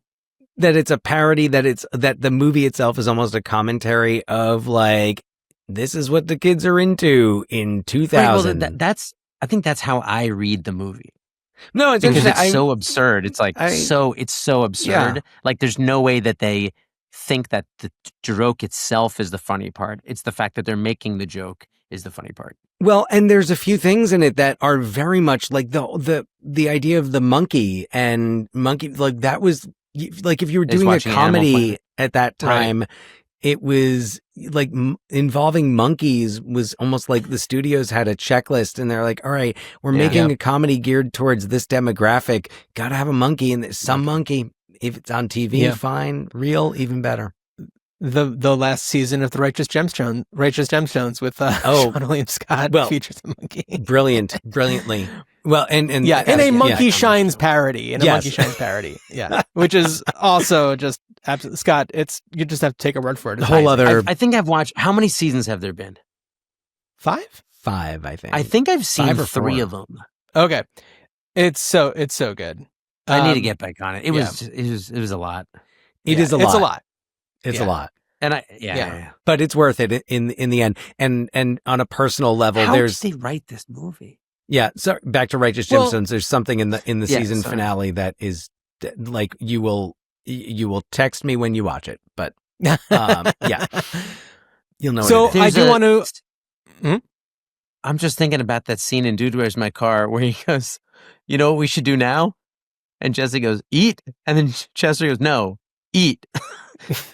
That it's a parody, that the movie itself is almost a commentary of like, this is what the kids are into in 2000. Right, well, I think that's how I read the movie. No, it's because interesting. It's so absurd. It's like it's so absurd. Yeah. Like there's no way that they think that the joke itself is the funny part. It's the fact that they're making the joke is the funny part. Well, and there's a few things in it that are very much like the idea of the monkey like that was like if you were doing a comedy at that time, it was like involving monkeys was almost like the studios had a checklist and they're like, all right, we're making a comedy geared towards this demographic. Got to have a monkey, and some monkey. If it's on TV, fine. Real, even better. The last season of The Righteous Gemstones with Sean William Scott features a monkey. Brilliantly. Well, and in a Monkey Shines parody. Monkey Shines parody. Yeah, which is also just absolutely Scott. You just have to take a word for it. The whole other. I think I've watched. How many seasons have there been? 5, I think. I think I've seen 3 of them. Okay, it's so good. I need to get back on it. It was a lot. It is a lot. It's a lot. It's a lot. And but it's worth it in the end. And on a personal level, how did they write this movie? Yeah. So back to Righteous Gemstones. There's something in the season finale that is like you will text me when you watch it. But you'll know. So I do want to. I'm just thinking about that scene in Dude, Where's My Car where he goes, "You know what we should do now?" And Jesse goes, "Eat," and then Chester goes, "No, eat."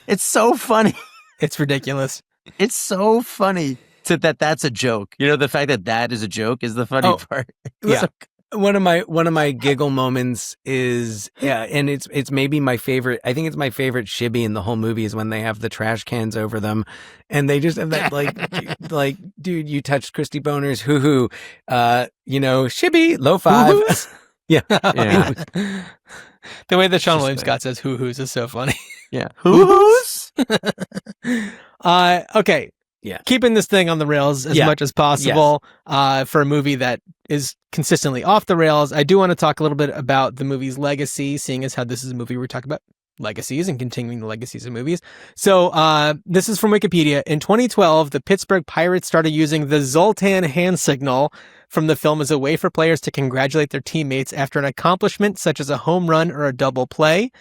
It's so funny. It's ridiculous. It's so funny that's a joke. The fact that is a joke is the funny part. Yeah. One of my giggle moments is and it's maybe my favorite. I think it's my favorite shibby in the whole movie is when they have the trash cans over them, and they just have that like dude, you touched Christy Boner's hoo-hoo, shibby low 5. Yeah. The way that Sean William Scott says hoo-hoos is so funny. Yeah. Hoo-hoos? Okay. Yeah. Keeping this thing on the rails as much as possible for a movie that is consistently off the rails. I do want to talk a little bit about the movie's legacy, seeing as how this is a movie we're talking about legacies and continuing the legacies of movies. So this is from Wikipedia. In 2012, the Pittsburgh Pirates started using the Zoltan hand signal from the film as a way for players to congratulate their teammates after an accomplishment such as a home run or a double play.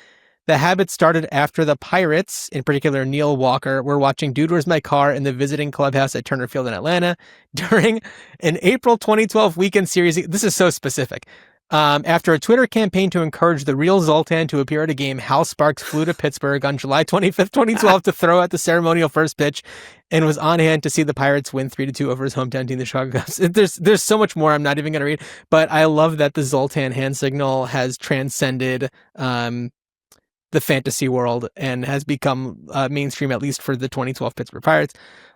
The habit started after the Pirates, in particular Neil Walker, were watching Dude, Where's My Car in the visiting clubhouse at Turner Field in Atlanta during an April 2012 weekend series. This is so specific. After a Twitter campaign to encourage the real Zoltan to appear at a game, Hal Sparks flew to Pittsburgh on July 25th, 2012 to throw out the ceremonial first pitch and was on hand to see the Pirates win 3-2 over his hometown team, the Chicago Cubs. There's so much more I'm not even going to read, but I love that the Zoltan hand signal has transcended the fantasy world and has become mainstream, at least for the 2012 Pittsburgh Pirates.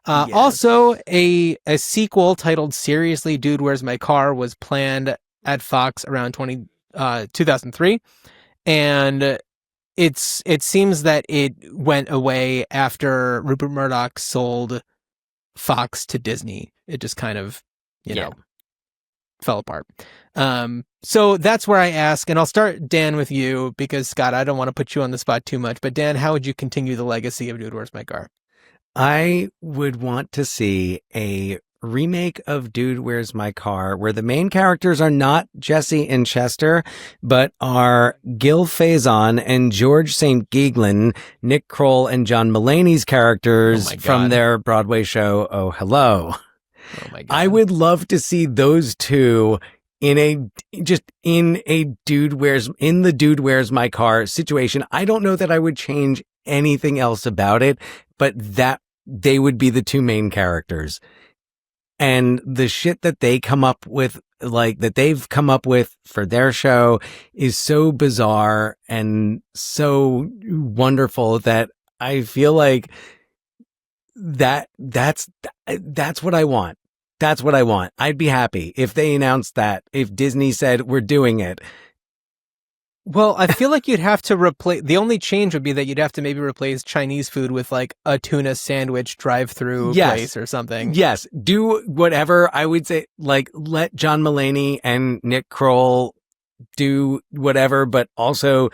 Yes. Also, a sequel titled Seriously, Dude, Where's My Car was planned at Fox around 2003. And it seems that it went away after Rupert Murdoch sold Fox to Disney. It just kind of, you know, fell apart. So that's where I ask, and I'll start, Dan, with you, because Scott, I don't want to put you on the spot too much, but Dan, how would you continue the legacy of Dude, Where's My Car? I would want to see a remake of Dude, Where's My Car, where the main characters are not Jesse and Chester, but are Gil Faison and George St. Geeglin, Nick Kroll and John Mulaney's characters from their Broadway show, Oh, Hello. Oh my God. I would love to see those two in the Dude, Where's My Car situation. I don't know that I would change anything else about it, but that they would be the two main characters. And the shit that they come up with, like that they've come up with for their show, is so bizarre and so wonderful that I feel like that's what I want. That's what I want. I'd be happy if they announced that, if Disney said we're doing it. Well, I feel like you'd have to replace, the only change would be that you'd have to maybe replace Chinese food with like a tuna sandwich drive-through place or something. Yes. Do whatever. I would say, like, let John Mulaney and Nick Kroll do whatever, but also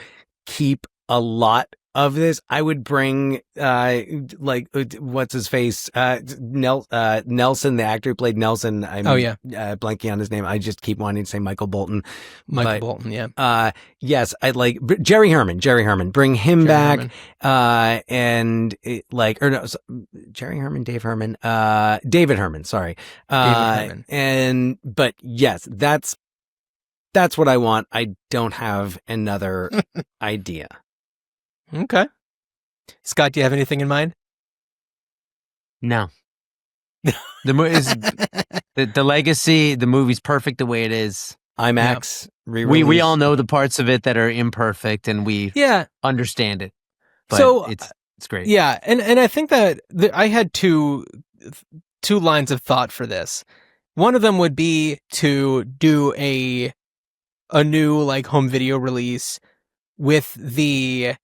keep a lot of this. I would bring, what's his face? Nelson, the actor who played Nelson. Blanking on his name. I just keep wanting to say Michael Bolton. Bolton, yeah. Yes, I'd like Jerry Herman. Bring him back. Jerry Herman, Dave Herman, David Herman. Sorry. David Herman. But yes, that's what I want. I don't have another idea. Okay. Scott, do you have anything in mind? No. The legacy, the movie's perfect the way it is. IMAX. Yeah. We all know the parts of it that are imperfect, and we understand it. But so it's great. Yeah, and I think that I had two lines of thought for this. One of them would be to do a new like home video release with the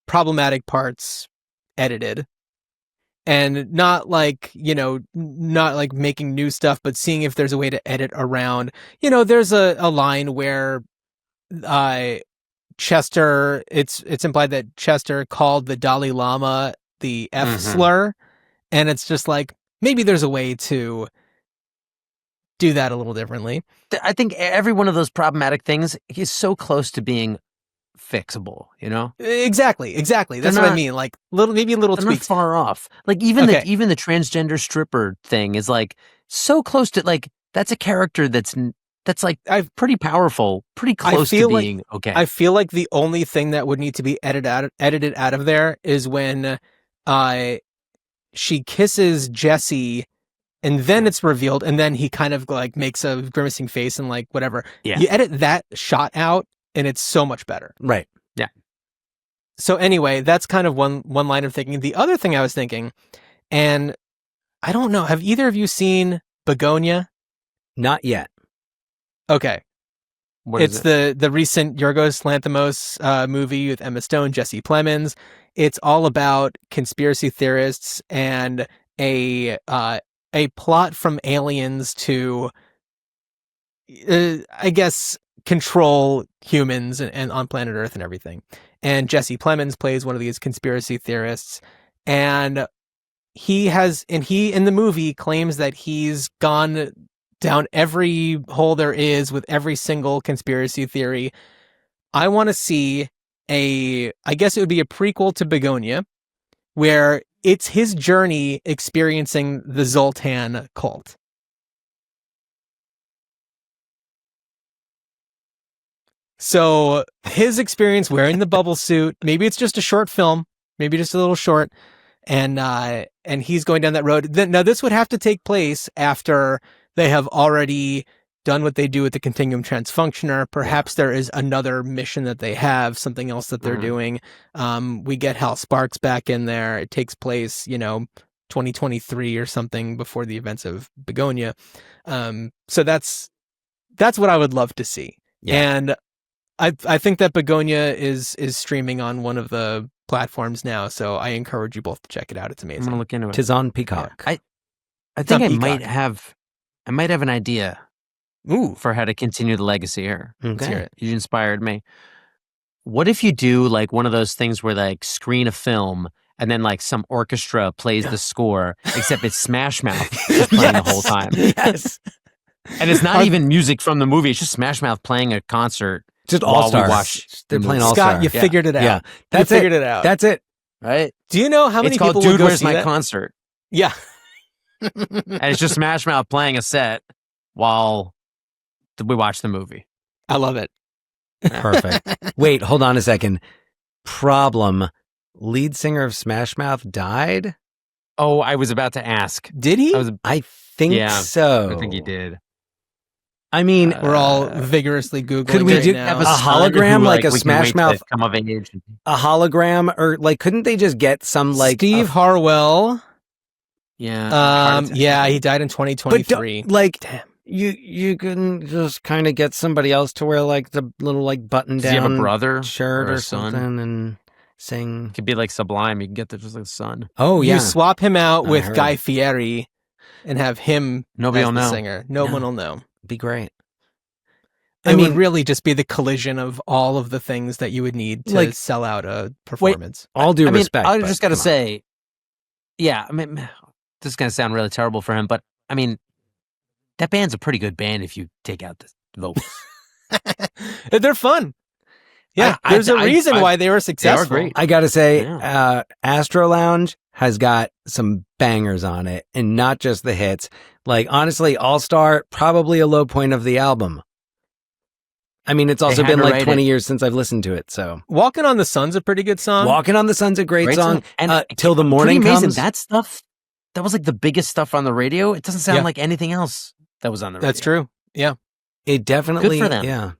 problematic parts edited, and not like making new stuff, but seeing if there's a way to edit around. There's a line where Chester, it's implied that Chester called the Dalai Lama the F slur, and it's just like, maybe there's a way to do that a little differently. I think every one of those problematic things is so close to being fixable, Exactly. That's what I mean. Like maybe little tweaks. Not far off. Like even the transgender stripper thing is like so close to, like, that's a character that's like pretty powerful, pretty close to being okay. I feel like the only thing that would need to be edited out of there is when she kisses Jesse, and then it's revealed, and then he kind of like makes a grimacing face and like whatever. Yeah. You edit that shot out, and it's so much better. Right. Yeah. So anyway, that's kind of one line of thinking. The other thing I was thinking, and I don't know, have either of you seen Begonia? Not yet. Okay. It's the recent Yorgos Lanthimos movie with Emma Stone, Jesse Plemons. It's all about conspiracy theorists and a plot from aliens to, I guess, control humans and on planet Earth and everything. and Jesse Plemons plays one of these conspiracy theorists, and he in the movie claims that he's gone down every hole there is with every single conspiracy theory. I want to see I guess it would be a prequel to Begonia, where it's his journey experiencing the Zoltan cult. So his experience wearing the bubble suit, maybe it's just a short film, maybe just a little short, and he's going down that road. Now this would have to take place after they have already done what they do with the Continuum Transfunctioner. Perhaps there is another mission that they have, something else that they're doing. We get Hal Sparks back in there. It takes place, 2023 or something before the events of Begonia. So that's what I would love to see. Yeah. And I think that Begonia is streaming on one of the platforms now, so I encourage you both to check it out. It's I'm amazing. gonna look into it. Tis on Peacock. I think on I might Peacock. have an idea for how to continue the legacy here. Let's hear it. You inspired me. What if you do like one of those things where like screen a film and then like some orchestra plays the score, except it's Smash Mouth just playing the whole time. Yes. And it's not even music from the movie. It's just Smash Mouth playing a concert. Just while All we Stars. watch They're the playing movie. All Scott, Stars. you figured it out. Yeah. That's you figured it. it out. That's it. Right? Do you know how many It's called people Dude, would go Where's see My that? Concert? Yeah. And it's just Smash Mouth playing a set while we watch the movie. I love it. Perfect. Wait, hold on a second. Problem. Lead singer of Smash Mouth died? Oh, I was about to ask. Did he? I think Yeah, so. I think he did. I mean, We're all vigorously Googling could we right do now. a hologram, like a Smash Mouth? Come of age. a hologram, or like, couldn't they just get some like Steve Harwell. Yeah. Yeah, he died in 2023. like Damn. you couldn't just kind of get somebody else to wear like the little like button Does he have a down brother shirt or or a son? something and sing? Could be like Sublime. You can get the just like the sun. Oh yeah, You swap him out I with heard. Guy Fieri and have him Nobody as will the know. singer. No one will know. be great. It I mean- would really just be the collision of all of the things that you would need to Like- sell out a performance. All due I mean, respect. I but just got to come on. say, yeah. I mean, this is gonna sound really terrible for him, but I mean, that band's a pretty good band if you take out the vocals. They're fun. Yeah, I- there's a I- reason I- why they were successful. great. I gotta say, Yeah. Astro Lounge has got some bangers on it, and not just the hits. Like honestly, All Star probably a low point of the album. I mean, it's also had been to like write 20 it. years since I've listened to it. So Walking on the Sun's a pretty good song. Walking on the Sun's a great song. And Till the Morning pretty amazing. Comes. That stuff, that was like the biggest stuff on the radio. It doesn't sound Yeah. like anything else that was on the radio. That's true. Yeah. It definitely, Good for them. yeah,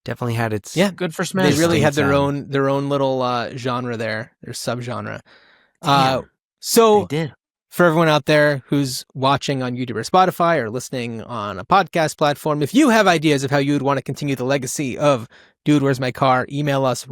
definitely had its. Yeah. Good for Smash. They really had their sound. own little genre there, their subgenre. Damn. So They did. for everyone out there who's watching on YouTube or Spotify or listening on a podcast platform, if you have ideas of how you would want to continue the legacy of Dude, Where's My Car, email us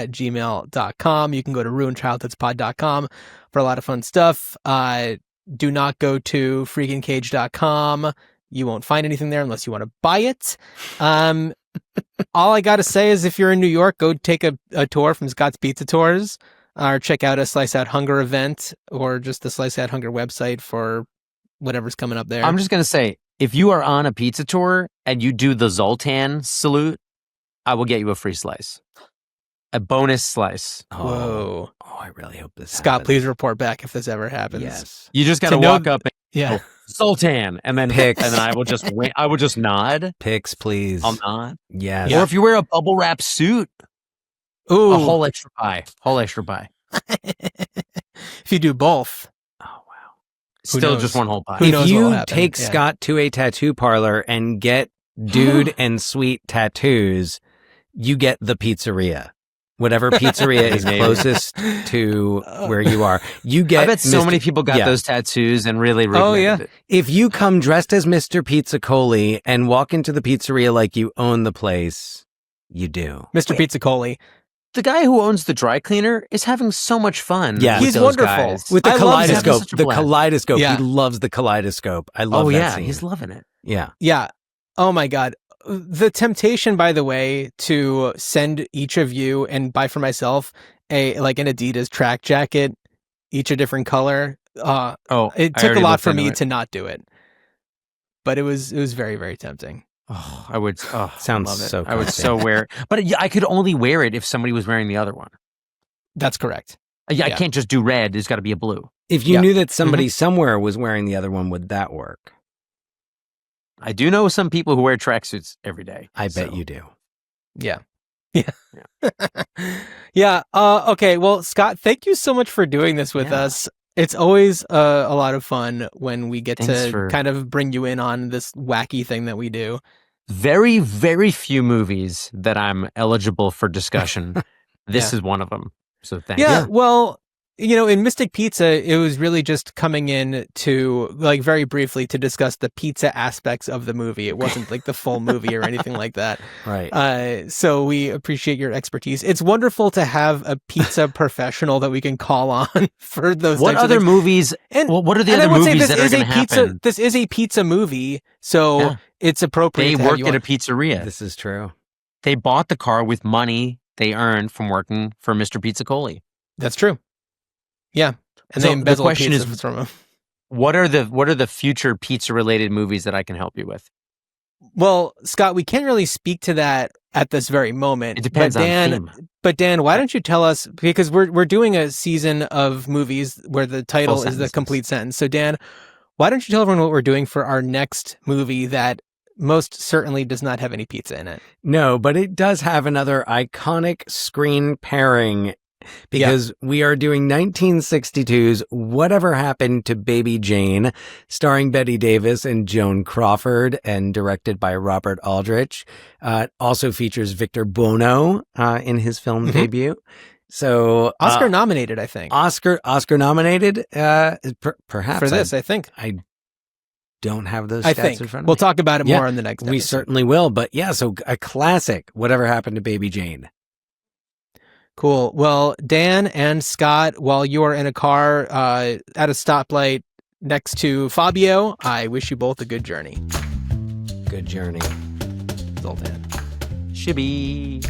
ruinchildhoodspod@gmail.com. You can go to ruinchildhoodspod.com for a lot of fun stuff. Do not go to freakincage.com. You won't find anything there unless you want to buy it. All I got to say is if you're in New York, go take a tour from Scott's Pizza Tours. Or check out a Slice Out Hunger event, or just the Slice Out Hunger website for whatever's coming up there. I'm just gonna say, if you are on a pizza tour and you do the Zoltan salute, I will get you a free slice, a bonus slice. Oh, Whoa. oh, I really hope this. Scott, happens. please report back if this ever happens. Yes. You just gotta To know- walk up and Yeah. go, Zoltan, and then Picks. and then I will just wait. I will just nod. Picks, please. I'll nod. Yes. Or if you wear a bubble wrap suit, Ooh. a whole extra pie. Whole extra pie. If you do both. Oh wow. Who Still knows? just one whole pie. Who knows If what'll you happen. take Yeah. Scott to a tattoo parlor and get dude and sweet tattoos, you get the pizzeria. Whatever pizzeria is Maybe. closest to where you are. You get I bet so Mr. many people got Yeah. those tattoos and really Oh, yeah. regretted it. If you come dressed as Mr. Pizzicoli and walk into the pizzeria like you own the place, you do. Mr. Pizzicoli. The guy who owns the dry cleaner is having so much fun. Yeah. with He's those wonderful. guys. With the I love having kaleidoscope. such a The blast. kaleidoscope. Yeah. He loves the kaleidoscope. I love Oh that yeah, scene. he's loving it. Yeah. Yeah. Oh my God. the temptation, by the way, to send each of you and buy for myself an Adidas track jacket, each a different color. It took a lot for me to not do it, but it was very, very tempting. Oh, I would. Oh, Sounds love it. so I would comfy. so wear, but I could only wear it if somebody was wearing the other one. That's correct. I can't just do red. There's got to be a blue. If you knew that somebody somewhere was wearing the other one, would that work? I do know some people who wear tracksuits every day. I bet you do. Yeah. Yeah. Okay. Well, Scott, thank you so much for doing this with us. It's always a lot of fun when we get to kind of bring you in on this wacky thing that we do. Very, very few movies that I'm eligible for discussion. This is one of them. So thank you. Yeah. Well, in Mystic Pizza, it was really just coming in to very briefly to discuss the pizza aspects of the movie. It wasn't like the full movie or anything like that. Right. So we appreciate your expertise. It's wonderful to have a pizza professional that we can call on for those. What other movies? And what are the other movies that are going to happen? This is a pizza movie, so it's appropriate. They worked at a pizzeria. This is true. They bought the car with money they earned from working for Mr. Pizzicoli. That's true. Yeah, and so the question is, from him. What are the future pizza related movies that I can help you with? Well, Scott, we can't really speak to that at this very moment. It depends on theme. But Dan, why don't you tell us, because we're doing a season of movies where the title is the complete sentence. So Dan, why don't you tell everyone what we're doing for our next movie that most certainly does not have any pizza in it? No, but it does have another iconic screen pairing, because we are doing 1962's Whatever Happened to Baby Jane, starring Bette Davis and Joan Crawford, and directed by Robert Aldrich. It also features Victor Buono in his film debut. So Oscar nominated, I think. Oscar nominated, perhaps for this. I think I don't have those stats in front of me. We'll talk about it more in the next episode. We certainly will. But so a classic, Whatever Happened to Baby Jane. Cool. Well, Dan and Scott, while you are in a car at a stoplight next to Fabio, I wish you both a good journey. Good journey. It's all Dan. Shibby.